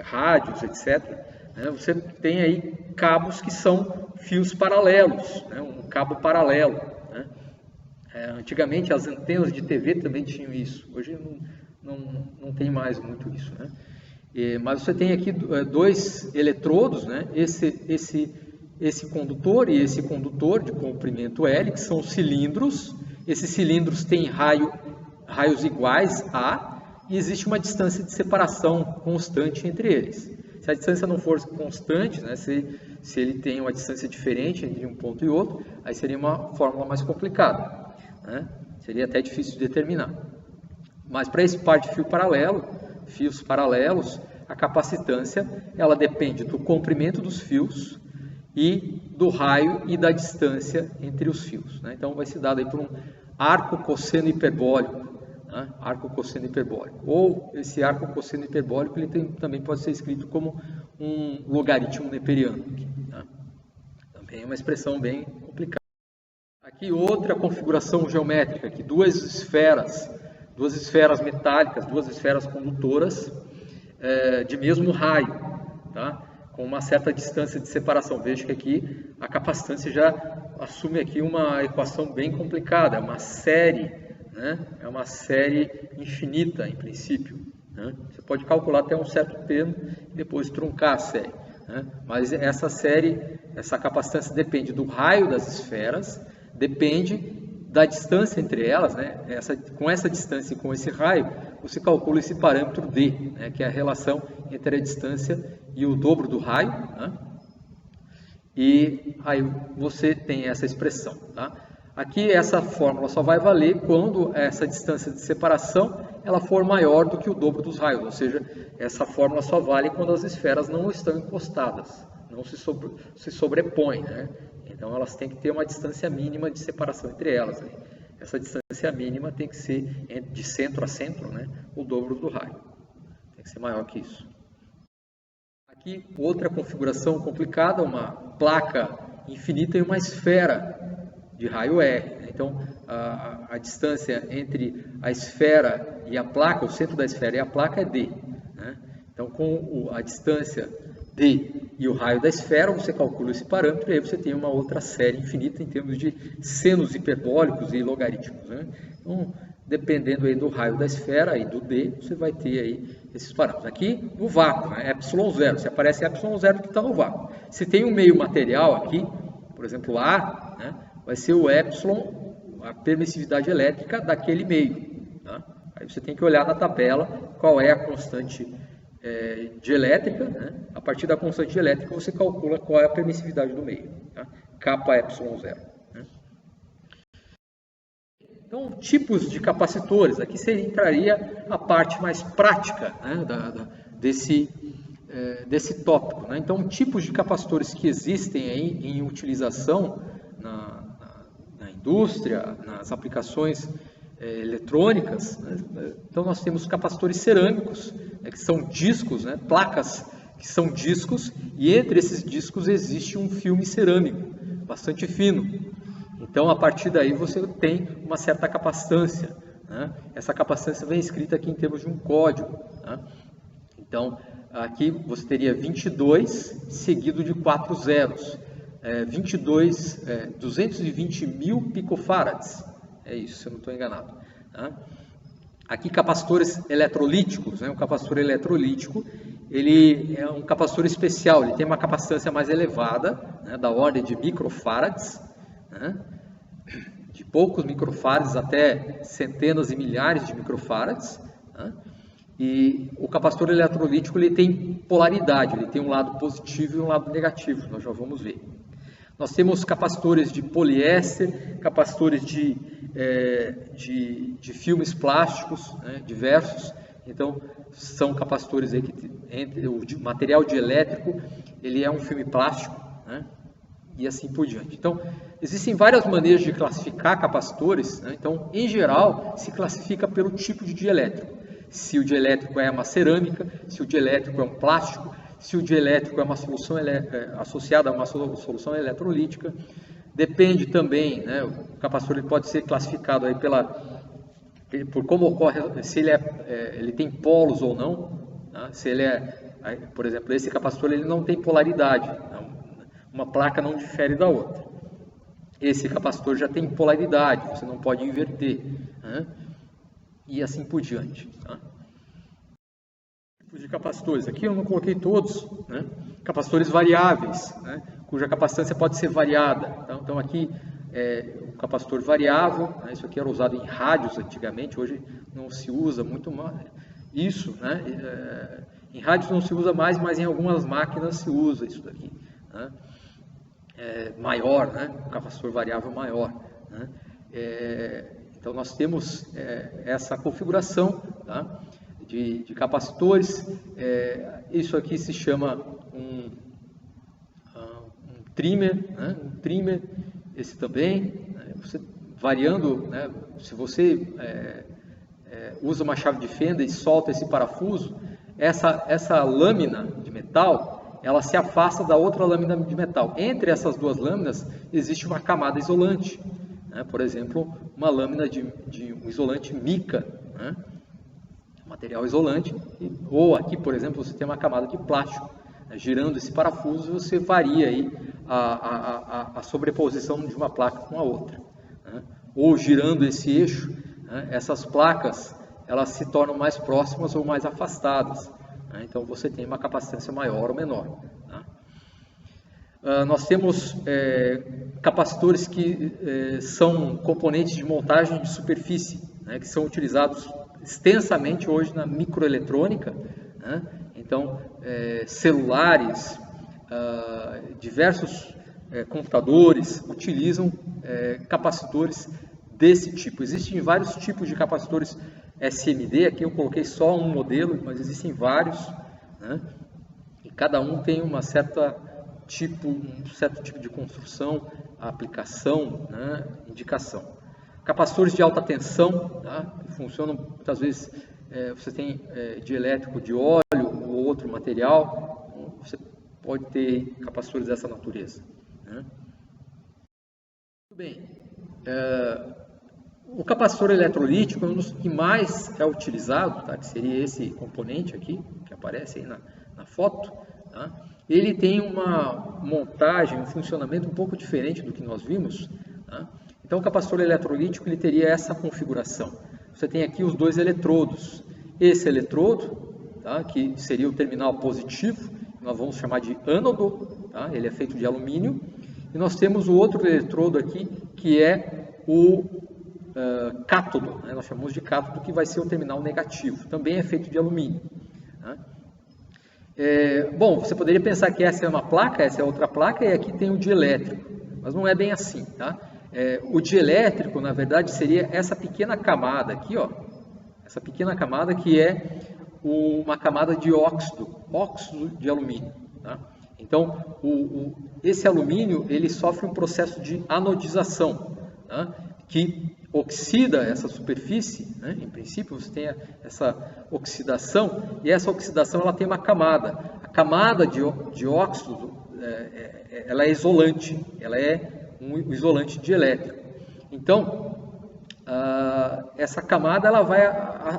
rádios, etc. Né? Você tem aí cabos que são fios paralelos, né? Um cabo paralelo. Né? Antigamente as antenas de TV também tinham isso, hoje não tem mais muito isso, né? Mas você tem aqui dois eletrodos, né? Esse condutor e esse condutor de comprimento L, que são cilindros. Esses cilindros têm raios iguais A e existe uma distância de separação constante entre eles. Se a distância não for constante, né? Se ele tem uma distância diferente entre um ponto e outro, aí seria uma fórmula mais complicada, né? Seria até difícil de determinar. Mas para esse par de fios paralelos, a capacitância ela depende do comprimento dos fios e do raio e da distância entre os fios. Né? Então vai ser dado aí por um arco cosseno hiperbólico. Né? Arco cosseno hiperbólico. Ou esse arco cosseno hiperbólico ele também pode ser escrito como um logaritmo neperiano. Aqui, tá? Também é uma expressão bem complicada. Aqui outra configuração geométrica, aqui duas esferas metálicas, duas esferas condutoras de mesmo raio, tá? Com uma certa distância de separação. Veja que aqui a capacitância já assume aqui uma equação bem complicada, é uma série, né? É uma série infinita em princípio, né? Você pode calcular até um certo termo e depois truncar a série, né? Mas essa série, essa capacitância depende do raio das esferas, depende da distância entre elas, né? Com essa distância e com esse raio, você calcula esse parâmetro D, né? Que é a relação entre a distância e o dobro do raio, né? E aí você tem essa expressão, tá? Aqui essa fórmula só vai valer quando essa distância de separação ela for maior do que o dobro dos raios, ou seja, essa fórmula só vale quando as esferas não estão encostadas, não se sobrepõem, né? Então elas têm que ter uma distância mínima de separação entre elas, né? Essa distância mínima tem que ser de centro a centro, né? O dobro do raio, tem que ser maior que isso. Aqui outra configuração complicada, uma placa infinita e uma esfera de raio R. Então, a distância entre a esfera e a placa, o centro da esfera e a placa é D, né? Então, com a distância D e o raio da esfera, você calcula esse parâmetro e aí você tem uma outra série infinita em termos de senos hiperbólicos e logaritmos, né? Então, dependendo aí do raio da esfera e do D, você vai ter aí esses parâmetros. Aqui no vácuo, né? ε0, se aparece ε0 que está no vácuo. Se tem um meio material aqui, por exemplo A, né? Vai ser o epsilon, a permissividade elétrica daquele meio, tá? Aí você tem que olhar na tabela qual é a constante dielétrica, né? A partir da constante dielétrica você calcula qual é a permissividade do meio, tá? Kappa ε0. Né? Então, tipos de capacitores, aqui entraria a parte mais prática, né, desse tópico, né? Então, tipos de capacitores que existem aí em utilização na indústria, nas aplicações eletrônicas, né? Então nós temos capacitores cerâmicos, né, que são discos, né, placas que são discos, e entre esses discos existe um filme cerâmico bastante fino. Então a partir daí você tem uma certa capacitância, né? Essa capacitância vem escrita aqui em termos de um código, né? Então aqui você teria 22 seguido de 4 zeros. 220 mil picofarads, é isso, se eu não estou enganado, tá? Aqui capacitores eletrolíticos, né? Um capacitor eletrolítico, ele é um capacitor especial, ele tem uma capacitância mais elevada, né? Da ordem de microfarads, né? De poucos microfarads até centenas e milhares de microfarads, né? E o capacitor eletrolítico ele tem polaridade, ele tem um lado positivo e um lado negativo, nós já vamos ver. Nós temos capacitores de poliéster, capacitores de filmes plásticos, né, diversos. Então, são capacitores aí que o material dielétrico ele é um filme plástico, né, e assim por diante. Então, existem várias maneiras de classificar capacitores, né? Então, em geral, se classifica pelo tipo de dielétrico. Se o dielétrico é uma cerâmica, se o dielétrico é um plástico, se o dielétrico é uma solução associada a uma solução eletrolítica. Depende também, né, o capacitor ele pode ser classificado aí por como ocorre, se ele tem polos ou não, né? Se ele por exemplo, esse capacitor ele não tem polaridade, então, uma placa não difere da outra. Esse capacitor já tem polaridade, você não pode inverter, né? E assim por diante, tá? De capacitores, aqui eu não coloquei todos, né? Capacitores variáveis, né? Cuja capacitância pode ser variada. Então aqui o capacitor variável, né? Isso aqui era usado em rádios antigamente, hoje não se usa muito mais isso, né? Em rádios não se usa mais, mas em algumas máquinas se usa isso daqui, né? Maior, né? O capacitor variável maior, né? Então nós temos essa configuração, tá? De capacitores. Isso aqui se chama um trimmer, né? Um trimmer, esse também, né? Você variando, né? Se você usa uma chave de fenda e solta esse parafuso, essa lâmina de metal, ela se afasta da outra lâmina de metal. Entre essas duas lâminas existe uma camada isolante, né? Por exemplo, uma lâmina de um isolante mica, né? Material isolante, ou aqui, por exemplo, você tem uma camada de plástico. Girando esse parafuso, você varia aí a sobreposição de uma placa com a outra, né? Ou girando esse eixo, né, essas placas elas se tornam mais próximas ou mais afastadas, né? Então você tem uma capacitância maior ou menor, né? Nós temos capacitores que são componentes de montagem de superfície, né, que são utilizados extensamente hoje na microeletrônica, né? Então, celulares, diversos computadores utilizam capacitores desse tipo. Existem vários tipos de capacitores SMD, aqui eu coloquei só um modelo, mas existem vários, né? E cada um tem um certo tipo de construção, aplicação, né? Indicação. Capacitores de alta tensão, tá? Funcionam muitas vezes, você tem dielétrico de óleo ou outro material, você pode ter capacitores dessa natureza, né? Muito bem. O capacitor eletrolítico é um dos que mais é utilizado, tá? Que seria esse componente aqui, que aparece aí na foto, tá? Ele tem uma montagem, um funcionamento um pouco diferente do que nós vimos, tá? Então, o capacitor eletrolítico ele teria essa configuração. Você tem aqui os dois eletrodos. Esse eletrodo, tá, que seria o terminal positivo, nós vamos chamar de ânodo, tá? Ele é feito de alumínio. E nós temos o outro eletrodo aqui, que é o cátodo, né? Nós chamamos de cátodo, que vai ser o terminal negativo. Também é feito de alumínio, tá? Bom, você poderia pensar que essa é uma placa, essa é outra placa, e aqui tem o dielétrico. Mas não é bem assim, tá? O dielétrico, na verdade, seria essa pequena camada aqui, ó, essa pequena camada que é uma camada de óxido de alumínio, tá? Então, esse alumínio ele sofre um processo de anodização, tá? Que oxida essa superfície, né? Em princípio, você tem essa oxidação, e essa oxidação ela tem uma camada. A camada de óxido ela é isolante, ela é um isolante dielétrico. Então, essa camada ela vai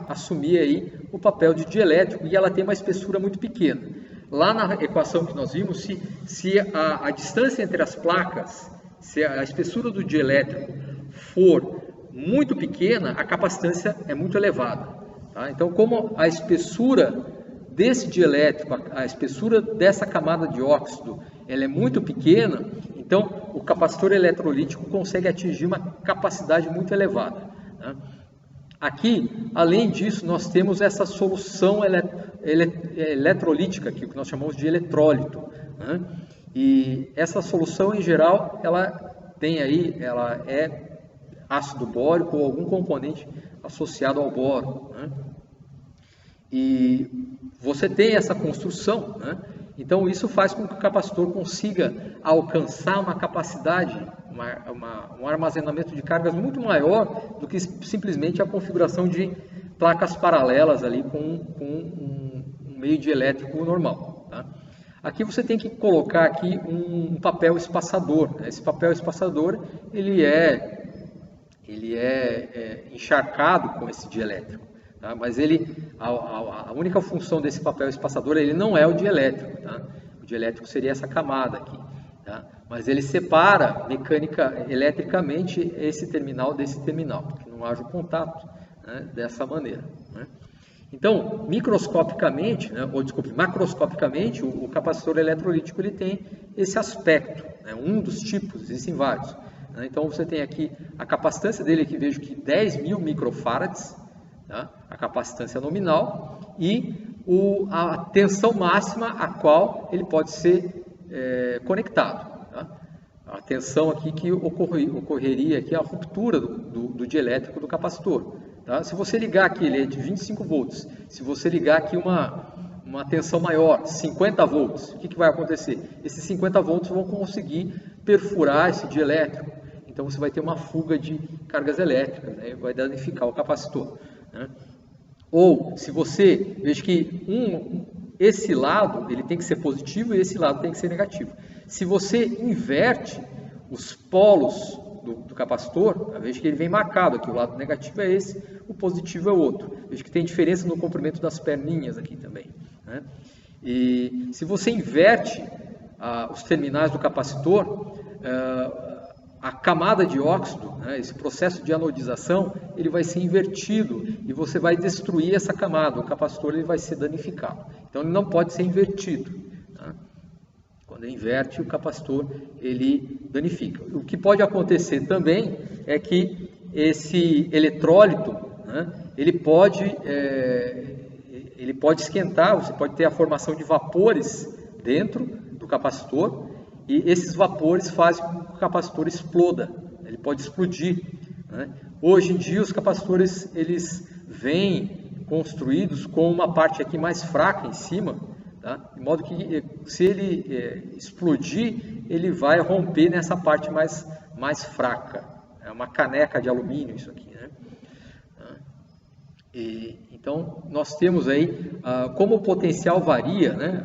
assumir aí o papel de dielétrico e ela tem uma espessura muito pequena. Lá na equação que nós vimos, se a distância entre as placas, se a espessura do dielétrico for muito pequena, a capacitância é muito elevada, tá? Então, como a espessura desse dielétrico, a espessura dessa camada de óxido, ela é muito pequena, então o capacitor eletrolítico consegue atingir uma capacidade muito elevada, né? Aqui, além disso, nós temos essa solução eletrolítica, que nós chamamos de eletrólito, né? E essa solução, em geral, ela é ácido bórico ou algum componente associado ao boro, né? E você tem essa construção, né? Então isso faz com que o capacitor consiga alcançar uma capacidade, um armazenamento de cargas muito maior do que simplesmente a configuração de placas paralelas ali com um meio dielétrico normal, tá? Aqui você tem que colocar aqui um papel espaçador, né? Esse papel espaçador ele é encharcado com esse dielétrico, tá? Mas a única função desse papel espaçador ele não é o dielétrico, tá? O dielétrico seria essa camada aqui, tá? Mas ele separa eletricamente esse terminal desse terminal, para que não haja o contato, né, dessa maneira, né? Então, macroscopicamente, o capacitor eletrolítico ele tem esse aspecto, né? Um dos tipos, existem vários. Então você tem aqui a capacitância dele, que vejo que 10.000 microfarads, tá? A capacitância nominal, e a tensão máxima a qual ele pode ser conectado, tá? A tensão aqui que ocorreria aqui a ruptura do dielétrico do capacitor, tá? Se você ligar aqui, ele é de 25 volts, se você ligar aqui uma tensão maior, 50 volts, o que vai acontecer? Esses 50 volts vão conseguir perfurar esse dielétrico. Então você vai ter uma fuga de cargas elétricas, né? Vai danificar o capacitor, né? Ou se você veja que esse lado ele tem que ser positivo e esse lado tem que ser negativo. Se você inverte os polos do capacitor, veja que ele vem marcado aqui, o lado negativo é esse, o positivo é o outro. Veja que tem diferença no comprimento das perninhas aqui também, né? E se você inverte os terminais do capacitor, a camada de óxido, né, esse processo de anodização, ele vai ser invertido e você vai destruir essa camada, o capacitor ele vai ser danificado. Então ele não pode ser invertido, né? Quando inverte, o capacitor ele danifica. O que pode acontecer também é que esse eletrólito, né, ele pode esquentar, você pode ter a formação de vapores dentro do capacitor e esses vapores fazem com que o capacitor exploda, ele pode explodir, né? Hoje em dia os capacitores eles vêm construídos com uma parte aqui mais fraca em cima, tá? De modo que se ele explodir, ele vai romper nessa parte mais fraca. É uma caneca de alumínio isso aqui, né? Então nós temos aí como o potencial varia, né?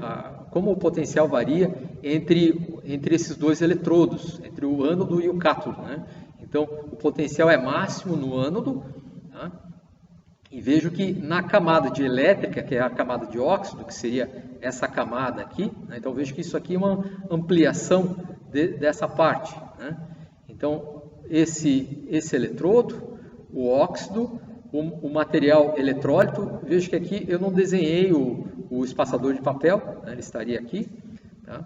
Como o potencial varia entre esses dois eletrodos, entre o ânodo e o cátodo, né? Então o potencial é máximo no ânodo, tá? E vejo que na camada de elétrica, que é a camada de óxido, que seria essa camada aqui, né? Então vejo que isso aqui é uma ampliação dessa parte, né? Então esse eletrodo, o óxido, o material eletrólito, vejo que aqui eu não desenhei o espaçador de papel, né? Ele estaria aqui, tá?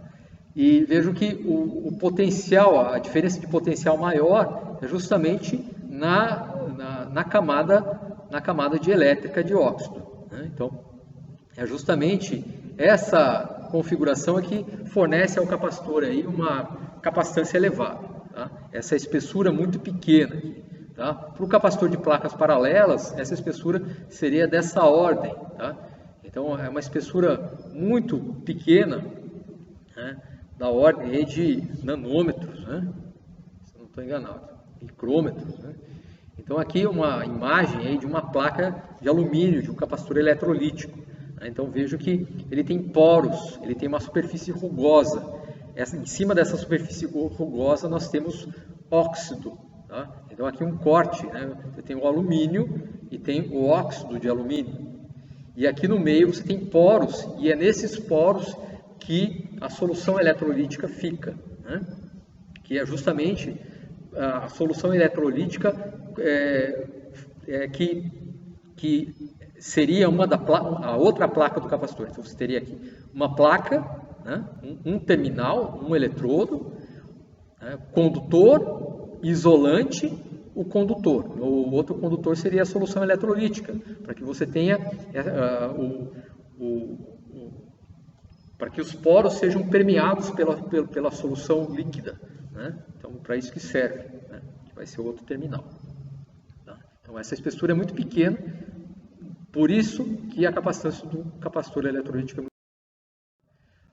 E vejo que o potencial, a diferença de potencial maior é justamente na camada de elétrica de óxido, né? Então, é justamente essa configuração que fornece ao capacitor aí uma capacitância elevada, tá? Essa espessura muito pequena aqui, tá? Para o capacitor de placas paralelas, essa espessura seria dessa ordem, tá? Então, é uma espessura muito pequena, né? Da ordem aí de nanômetros, né? Se não estou enganado, micrômetros, né? Então aqui uma imagem aí de uma placa de alumínio, de um capacitor eletrolítico, né? Então vejo que ele tem poros, ele tem uma superfície rugosa. Em cima dessa superfície rugosa nós temos óxido, tá? Então aqui um corte, né? Você tem o alumínio e tem o óxido de alumínio. E aqui no meio você tem poros, e é nesses poros que a solução eletrolítica fica, né? Que é justamente a solução eletrolítica que seria a outra placa do capacitor. Então você teria aqui uma placa, né? Um terminal, um eletrodo, né? Condutor, isolante, o condutor. O outro condutor seria a solução eletrolítica, para que você tenha para que os poros sejam permeados pela solução líquida, né? Então, para isso que serve, né? Que vai ser o outro terminal, tá? Então, essa espessura é muito pequena, por isso que a capacitância do capacitor eletrolítico é muito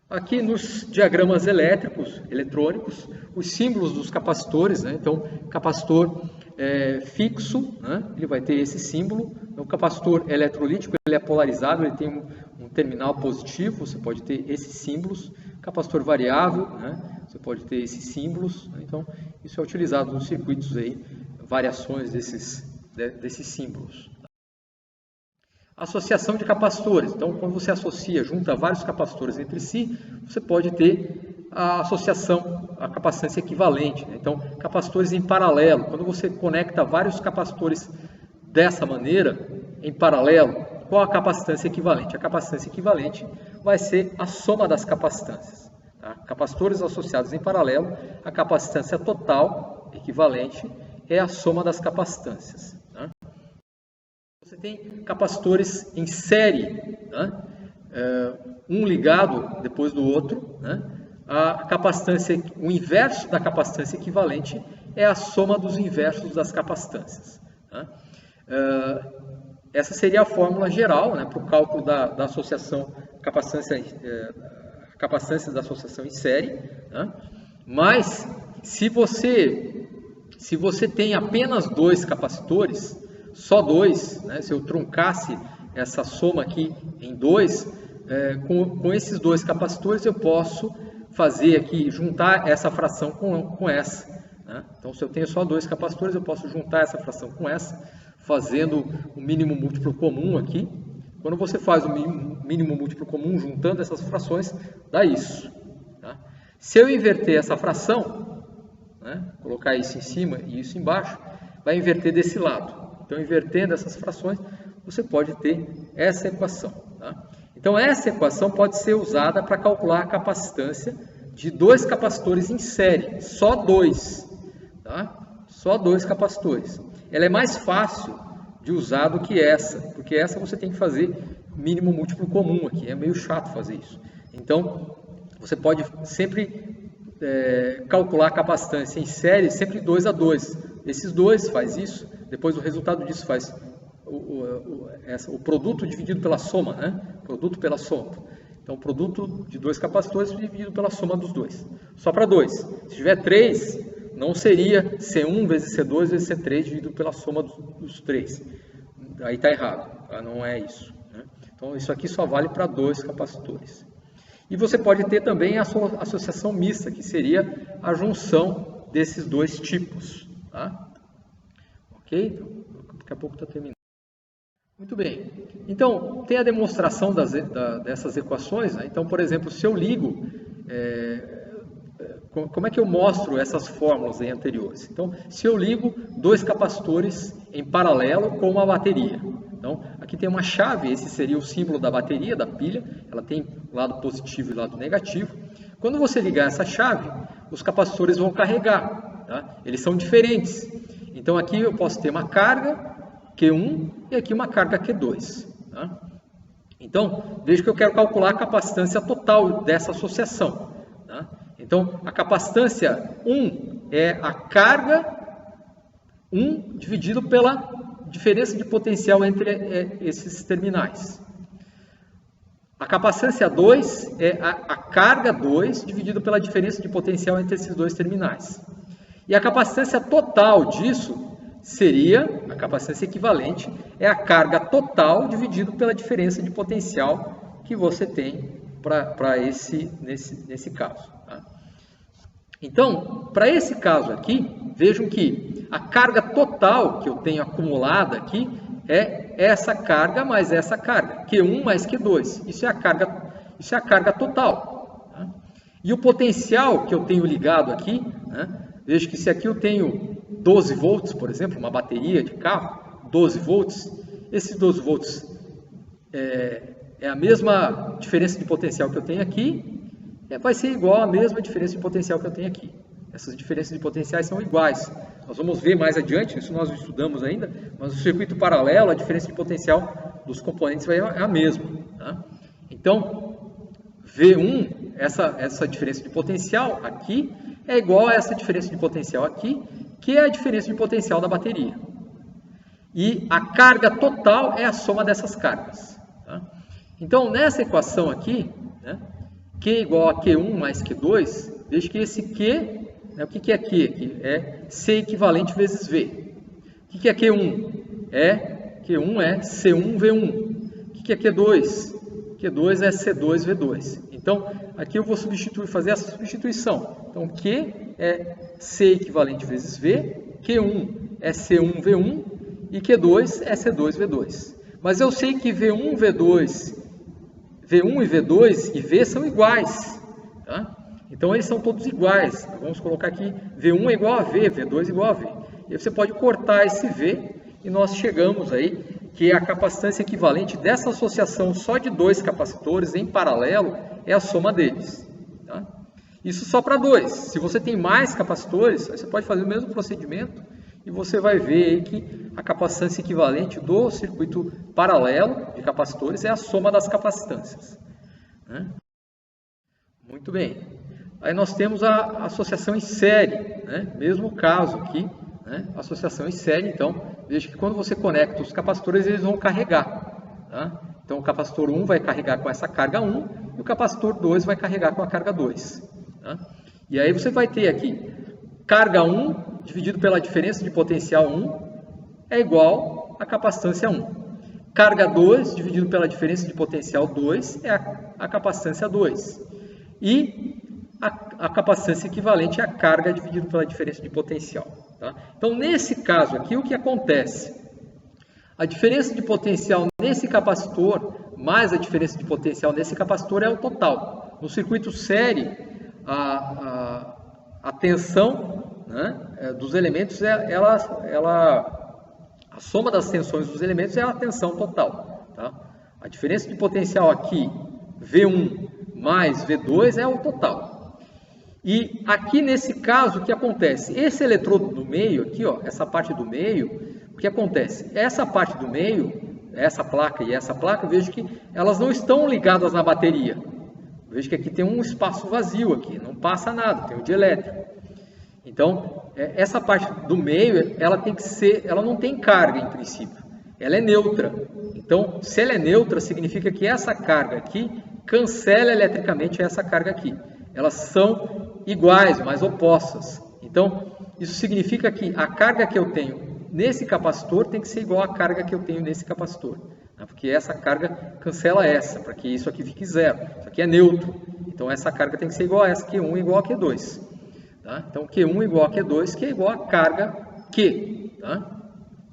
pequena. Aqui nos diagramas eletrônicos, os símbolos dos capacitores, né? Então, capacitor fixo, né? Ele vai ter esse símbolo. O capacitor eletrolítico ele é polarizado, ele tem um terminal positivo, você pode ter esses símbolos. Capacitor variável, né? Você pode ter esses símbolos, né? Então isso é utilizado nos circuitos aí, variações desses símbolos. Associação de capacitores. Então, quando você junta vários capacitores entre si, você pode ter a associação, a capacitância equivalente, né? Então, capacitores em paralelo. Quando você conecta vários capacitores dessa maneira, em paralelo, qual a capacitância equivalente? A capacitância equivalente vai ser a soma das capacitâncias, tá? Capacitores associados em paralelo, a capacitância total equivalente é a soma das capacitâncias, tá? Você tem capacitores em série, né? Um ligado depois do outro, né? A capacitância, o inverso da capacitância equivalente é a soma dos inversos das capacitâncias, tá? Essa seria a fórmula geral, né, para o cálculo da associação capacitância da associação em série, né? Mas se você tem apenas dois capacitores, só dois, né, se eu truncasse essa soma aqui em dois, com esses dois capacitores eu posso fazer aqui, juntar essa fração com essa. Né? Então, se eu tenho só dois capacitores, eu posso juntar essa fração com essa, fazendo o mínimo múltiplo comum aqui. Quando você faz o mínimo múltiplo comum juntando essas frações, dá isso. Tá? Se eu inverter essa fração, né, colocar isso em cima e isso embaixo, vai inverter desse lado. Então, invertendo essas frações, você pode ter essa equação. Tá? Então, essa equação pode ser usada para calcular a capacitância de dois capacitores em série, só dois. Tá? Só dois capacitores. Ela é mais fácil de usar do que essa, porque essa você tem que fazer mínimo múltiplo comum aqui, é meio chato fazer isso. Então, você pode sempre calcular a capacitância em série, sempre 2 a 2. Esses dois faz isso, depois o resultado disso faz o produto dividido pela soma, né? Produto pela soma. Então, o produto de dois capacitores dividido pela soma dos dois. Só para 2. Se tiver 3, não seria C1 vezes C2 vezes C3 dividido pela soma dos 3. Aí está errado, tá? Não é isso. Né? Então, isso aqui só vale para dois capacitores. E você pode ter também a associação mista, que seria a junção desses dois tipos. Tá? Ok? Então, daqui a pouco está terminando. Muito bem. Então, tem a demonstração dessas equações. Né? Então, por exemplo, se eu ligo... como é que eu mostro essas fórmulas aí anteriores? Então, se eu ligo dois capacitores em paralelo com uma bateria. Então, aqui tem uma chave, esse seria o símbolo da bateria, da pilha. Ela tem lado positivo e lado negativo. Quando você ligar essa chave, os capacitores vão carregar. Tá? Eles são diferentes. Então, aqui eu posso ter uma carga Q1 e aqui uma carga Q2. Tá? Então, veja que eu quero calcular a capacitância total dessa associação. Tá? Então, a capacitância 1 é a carga 1 dividido pela diferença de potencial entre esses terminais. A capacitância 2 é a carga 2 dividido pela diferença de potencial entre esses dois terminais. E a capacitância total disso seria, a capacitância equivalente, é a carga total dividido pela diferença de potencial que você tem nesse caso. Tá? Então, para esse caso aqui, vejam que a carga total que eu tenho acumulada aqui é essa carga mais essa carga, Q1 mais Q2. Isso é a carga total. Tá? E o potencial que eu tenho ligado aqui, né? Veja que se aqui eu tenho 12 volts, por exemplo, uma bateria de carro, 12 volts, esses 12 volts é a mesma diferença de potencial que eu tenho aqui, vai ser igual à mesma diferença de potencial que eu tenho aqui. Essas diferenças de potenciais são iguais. Nós vamos ver mais adiante, isso nós estudamos ainda, mas no circuito paralelo, a diferença de potencial dos componentes é a mesma. Tá? Então, V1, essa diferença de potencial aqui, é igual a essa diferença de potencial aqui, que é a diferença de potencial da bateria. E a carga total é a soma dessas cargas. Tá? Então, nessa equação aqui, né, Q igual a Q1 mais Q2, veja que esse Q, né, o que é Q aqui? É C equivalente vezes V. O que é Q1? Q1 é C1 V1. O que é Q2? Q2 é C2 V2. Então, aqui eu vou fazer essa substituição. Então, Q é C equivalente vezes V, Q1 é C1 V1 e Q2 é C2 V2. Mas eu sei que V1 e V2 e V são iguais. Tá? Então, eles são todos iguais. Vamos colocar aqui V1 é igual a V, V2 é igual a V. E você pode cortar esse V e nós chegamos aí que a capacitância equivalente dessa associação só de dois capacitores em paralelo é a soma deles. Tá? Isso só para dois. Se você tem mais capacitores, você pode fazer o mesmo procedimento e você vai ver aí que a capacitância equivalente do circuito paralelo de capacitores é a soma das capacitâncias. Né? Muito bem. Aí nós temos a associação em série, né? Mesmo caso aqui, né? Associação em série, então, veja que quando você conecta os capacitores, eles vão carregar. Tá? Então, o capacitor 1 vai carregar com essa carga 1 e o capacitor 2 vai carregar com a carga 2. Tá? E aí você vai ter aqui, carga 1 dividido pela diferença de potencial 1 é igual a capacitância 1. Carga 2 dividido pela diferença de potencial 2 é a capacitância 2. E a capacitância equivalente é a carga dividido pela diferença de potencial. Tá? Então, nesse caso aqui, o que acontece? A diferença de potencial nesse capacitor, mais a diferença de potencial nesse capacitor é o total. No circuito série, a tensão, né, dos elementos, a soma das tensões dos elementos é a tensão total. Tá? A diferença de potencial aqui, V1 mais V2, é o total. E aqui nesse caso, o que acontece? Esse eletrodo do meio, aqui, ó, essa parte do meio, o que acontece? Essa parte do meio, essa placa e essa placa, vejo que elas não estão ligadas na bateria. Vejo que aqui tem um espaço vazio aqui, não passa nada, tem o dielétrico. Então, essa parte do meio, ela não tem carga em princípio, ela é neutra. Então, se ela é neutra, significa que essa carga aqui cancela eletricamente essa carga aqui. Elas são iguais, mas opostas. Então, isso significa que a carga que eu tenho nesse capacitor tem que ser igual à carga que eu tenho nesse capacitor. Né? Porque essa carga cancela essa, para que isso aqui fique zero. Isso aqui é neutro. Então, essa carga tem que ser igual a essa, Q1 igual a Q2. Tá? Então, Q1 igual a Q2, que é igual a carga Q, tá?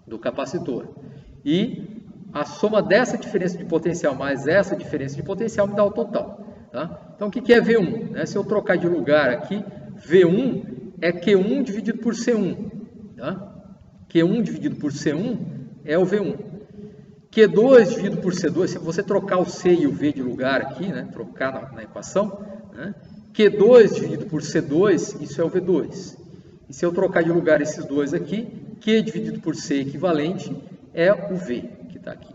Do capacitor. E a soma dessa diferença de potencial mais essa diferença de potencial me dá o total. Tá? Então, o que é V1? Né? Se eu trocar de lugar aqui, V1 é Q1 dividido por C1. Tá? Q1 dividido por C1 é o V1. Q2 dividido por C2, se você trocar o C e o V de lugar aqui, né? Trocar na equação, né? Q2 dividido por C2, isso é o V2. E se eu trocar de lugar esses dois aqui, Q dividido por C equivalente é o V, que está aqui.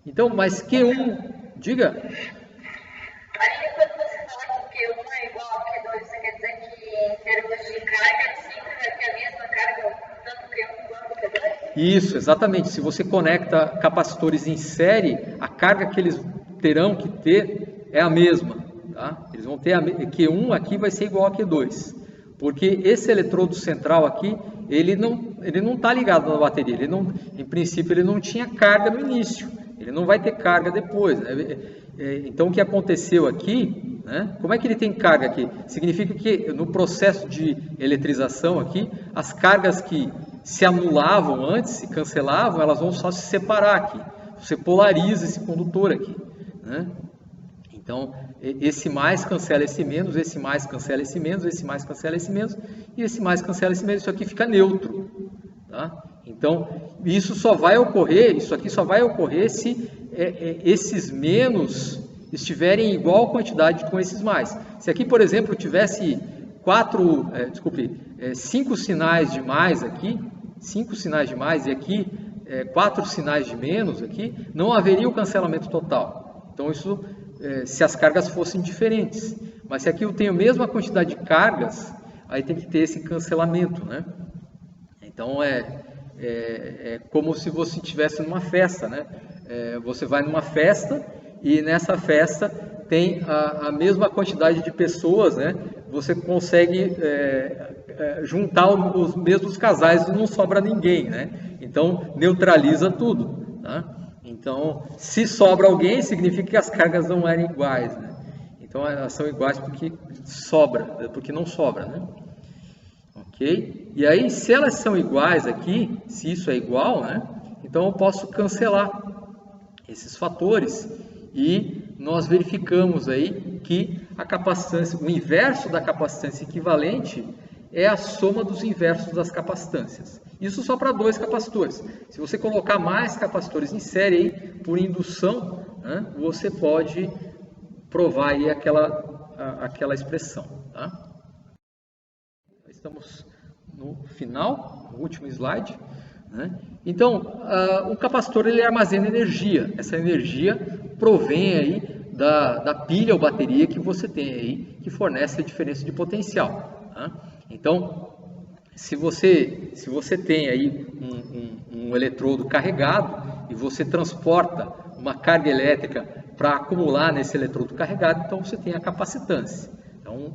Então, mas Q1, diga. Aí, quando você fala que Q1 é igual a Q2, você quer dizer que em termos de carga, sempre vai ter a mesma carga, tanto Q1 quanto Q2? Isso, exatamente. Se você conecta capacitores em série, a carga que eles terão que ter é a mesma. Tá? Eles vão ter Q1 aqui vai ser igual a Q2, porque esse eletrodo central aqui, ele não está ligado na bateria, em princípio ele não tinha carga no início, ele não vai ter carga depois. Né? Então o que aconteceu aqui, né? Como é que ele tem carga aqui? Significa que no processo de eletrização aqui, as cargas que se anulavam antes, se cancelavam, elas vão só se separar aqui, você polariza esse condutor aqui, né? Então, esse mais cancela esse menos, esse mais cancela esse menos, esse mais cancela esse menos, e esse mais cancela esse menos, isso aqui fica neutro. Tá? Então, isso aqui só vai ocorrer se esses menos estiverem em igual quantidade com esses mais. Se aqui, por exemplo, tivesse 5 sinais de mais aqui, 5 sinais de mais e aqui 4 sinais de menos aqui, não haveria o cancelamento total. Então, isso se as cargas fossem diferentes. Mas se aqui eu tenho a mesma quantidade de cargas, aí tem que ter esse cancelamento, né? Então, é como se você estivesse numa festa, né? Você vai numa festa e nessa festa tem a mesma quantidade de pessoas, né? Você consegue juntar os mesmos casais e não sobra ninguém, né? Então, neutraliza tudo, tá? Então, se sobra alguém, significa que as cargas não eram iguais, né? Então, elas são iguais porque não sobra, né? Ok? E aí, se elas são iguais aqui, se isso é igual, né? Então, eu posso cancelar esses fatores e nós verificamos aí que a capacitância, o inverso da capacitância equivalente é a soma dos inversos das capacitâncias. Isso só para 2 capacitores. Se você colocar mais capacitores em série aí, por indução, né, você pode provar aí aquela expressão. Tá? Estamos no final, no último slide. Né? Então, o capacitor ele armazena energia. Essa energia provém aí da pilha ou bateria que você tem aí, que fornece a diferença de potencial. Tá? Então, se você tem aí um eletrodo carregado e você transporta uma carga elétrica para acumular nesse eletrodo carregado, então você tem a capacitância. Então,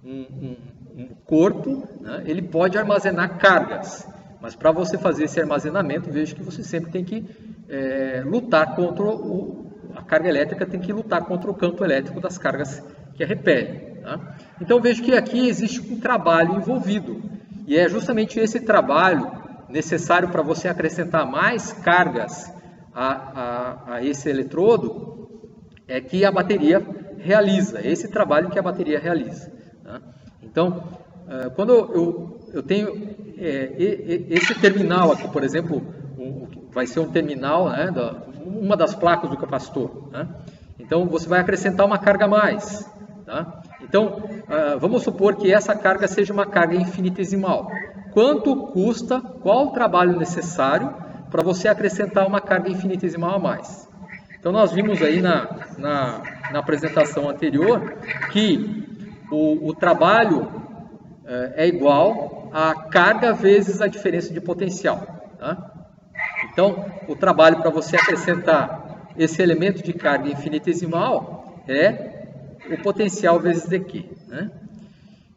um corpo, né, ele pode armazenar cargas, mas para você fazer esse armazenamento, veja que você sempre tem que lutar contra a carga elétrica, tem que lutar contra o campo elétrico das cargas que a repelem. Tá? Então vejo que aqui existe um trabalho envolvido, e é justamente esse trabalho necessário para você acrescentar mais cargas a esse eletrodo que a bateria realiza, esse trabalho que a bateria realiza. Tá? Então, quando eu tenho esse terminal aqui, por exemplo, vai ser um terminal, né, uma das placas do capacitor. Né? Então, você vai acrescentar uma carga a mais. Tá? Então, vamos supor que essa carga seja uma carga infinitesimal. Quanto custa, qual o trabalho necessário para você acrescentar uma carga infinitesimal a mais? Então, nós vimos aí na apresentação anterior que o trabalho é igual a carga vezes a diferença de potencial. Tá? Então, o trabalho para você acrescentar esse elemento de carga infinitesimal é o potencial vezes dq. Né?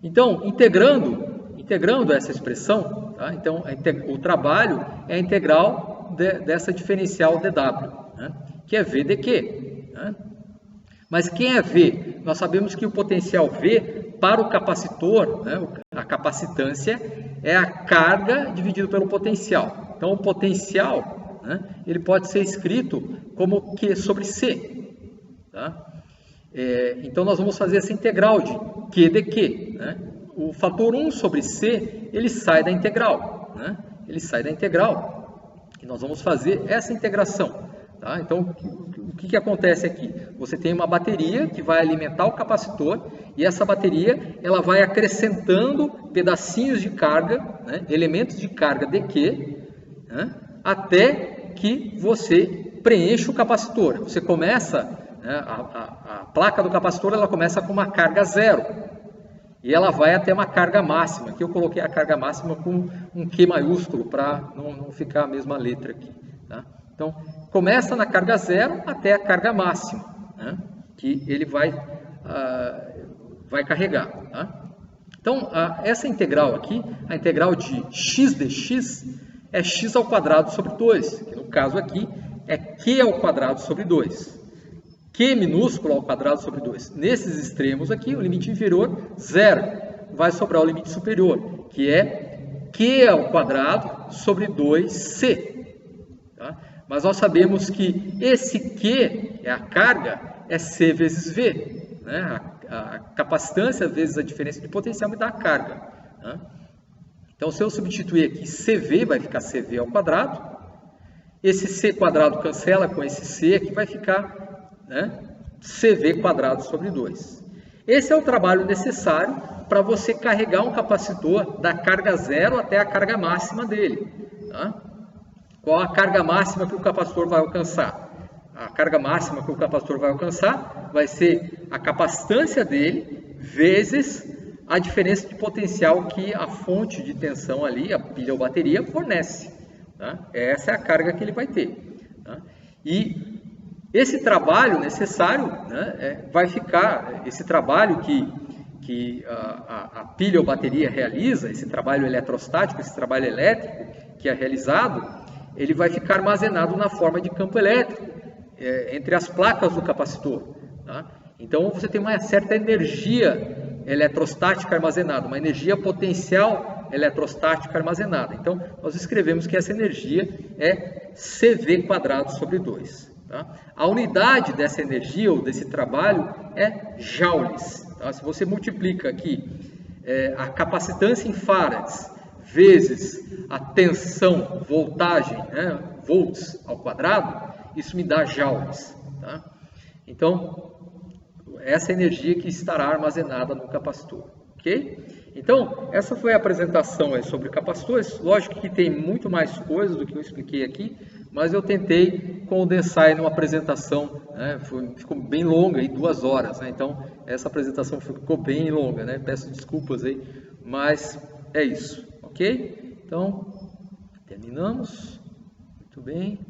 Então, integrando essa expressão, tá? Então, o trabalho é a integral dessa diferencial dW, né? Que é V dq. Né? Mas quem é V? Nós sabemos que o potencial V para o capacitor, né, a capacitância, é a carga dividido pelo potencial. Então, o potencial, né, ele pode ser escrito como Q sobre C. Tá? Então, nós vamos fazer essa integral de Q dq. Né? O fator 1 sobre C, ele sai da integral. Né? Ele sai da integral. E nós vamos fazer essa integração. Tá? Então, o que acontece aqui? Você tem uma bateria que vai alimentar o capacitor e essa bateria ela vai acrescentando pedacinhos de carga, né, elementos de carga dq, né, até que você preencha o capacitor. Você começa, né, a placa do capacitor ela começa com uma carga zero e ela vai até uma carga máxima. Aqui eu coloquei a carga máxima com um Q maiúsculo para não ficar a mesma letra aqui. Tá? Então, começa na carga zero até a carga máxima, né, que ele vai carregar. Tá? Então, essa integral aqui, a integral de x dx, é x ao quadrado sobre 2, que no caso aqui é q ao quadrado sobre 2. Q minúsculo ao quadrado sobre 2. Nesses extremos aqui, o limite inferior, 0. Vai sobrar o limite superior, que é q ao quadrado sobre 2c. Tá? Mas nós sabemos que esse Q, a carga, é C vezes V. Né? A capacitância vezes a diferença de potencial me dá a carga. Né? Então, se eu substituir aqui CV, vai ficar CV ao quadrado. Esse C quadrado cancela com esse C aqui, vai ficar, né, CV quadrado sobre 2. Esse é o trabalho necessário para você carregar um capacitor da carga zero até a carga máxima dele. Tá? Qual a carga máxima que o capacitor vai alcançar? A carga máxima que o capacitor vai alcançar vai ser a capacitância dele vezes a diferença de potencial que a fonte de tensão ali, a pilha ou bateria, fornece. Tá? Essa é a carga que ele vai ter. Tá? E esse trabalho necessário, né, vai ficar, esse trabalho que a pilha ou bateria realiza, esse trabalho eletrostático, esse trabalho elétrico que é realizado, ele vai ficar armazenado na forma de campo elétrico entre as placas do capacitor. Tá? Então, você tem uma certa energia eletrostática armazenada, uma energia potencial eletrostática armazenada. Então, nós escrevemos que essa energia é CV quadrado sobre 2. Tá? A unidade dessa energia ou desse trabalho é joules. Tá? Se você multiplica aqui a capacitância em farads vezes a tensão, voltagem, né, volts ao quadrado, isso me dá joules. Tá? Então, essa energia que estará armazenada no capacitor. Ok? Então, essa foi a apresentação sobre capacitores. Lógico que tem muito mais coisas do que eu expliquei aqui, mas eu tentei condensar numa apresentação, né, ficou bem longa, 2 horas. Né? Então, essa apresentação ficou bem longa. Né? Peço desculpas aí, mas é isso. Ok? Então, terminamos. Muito bem.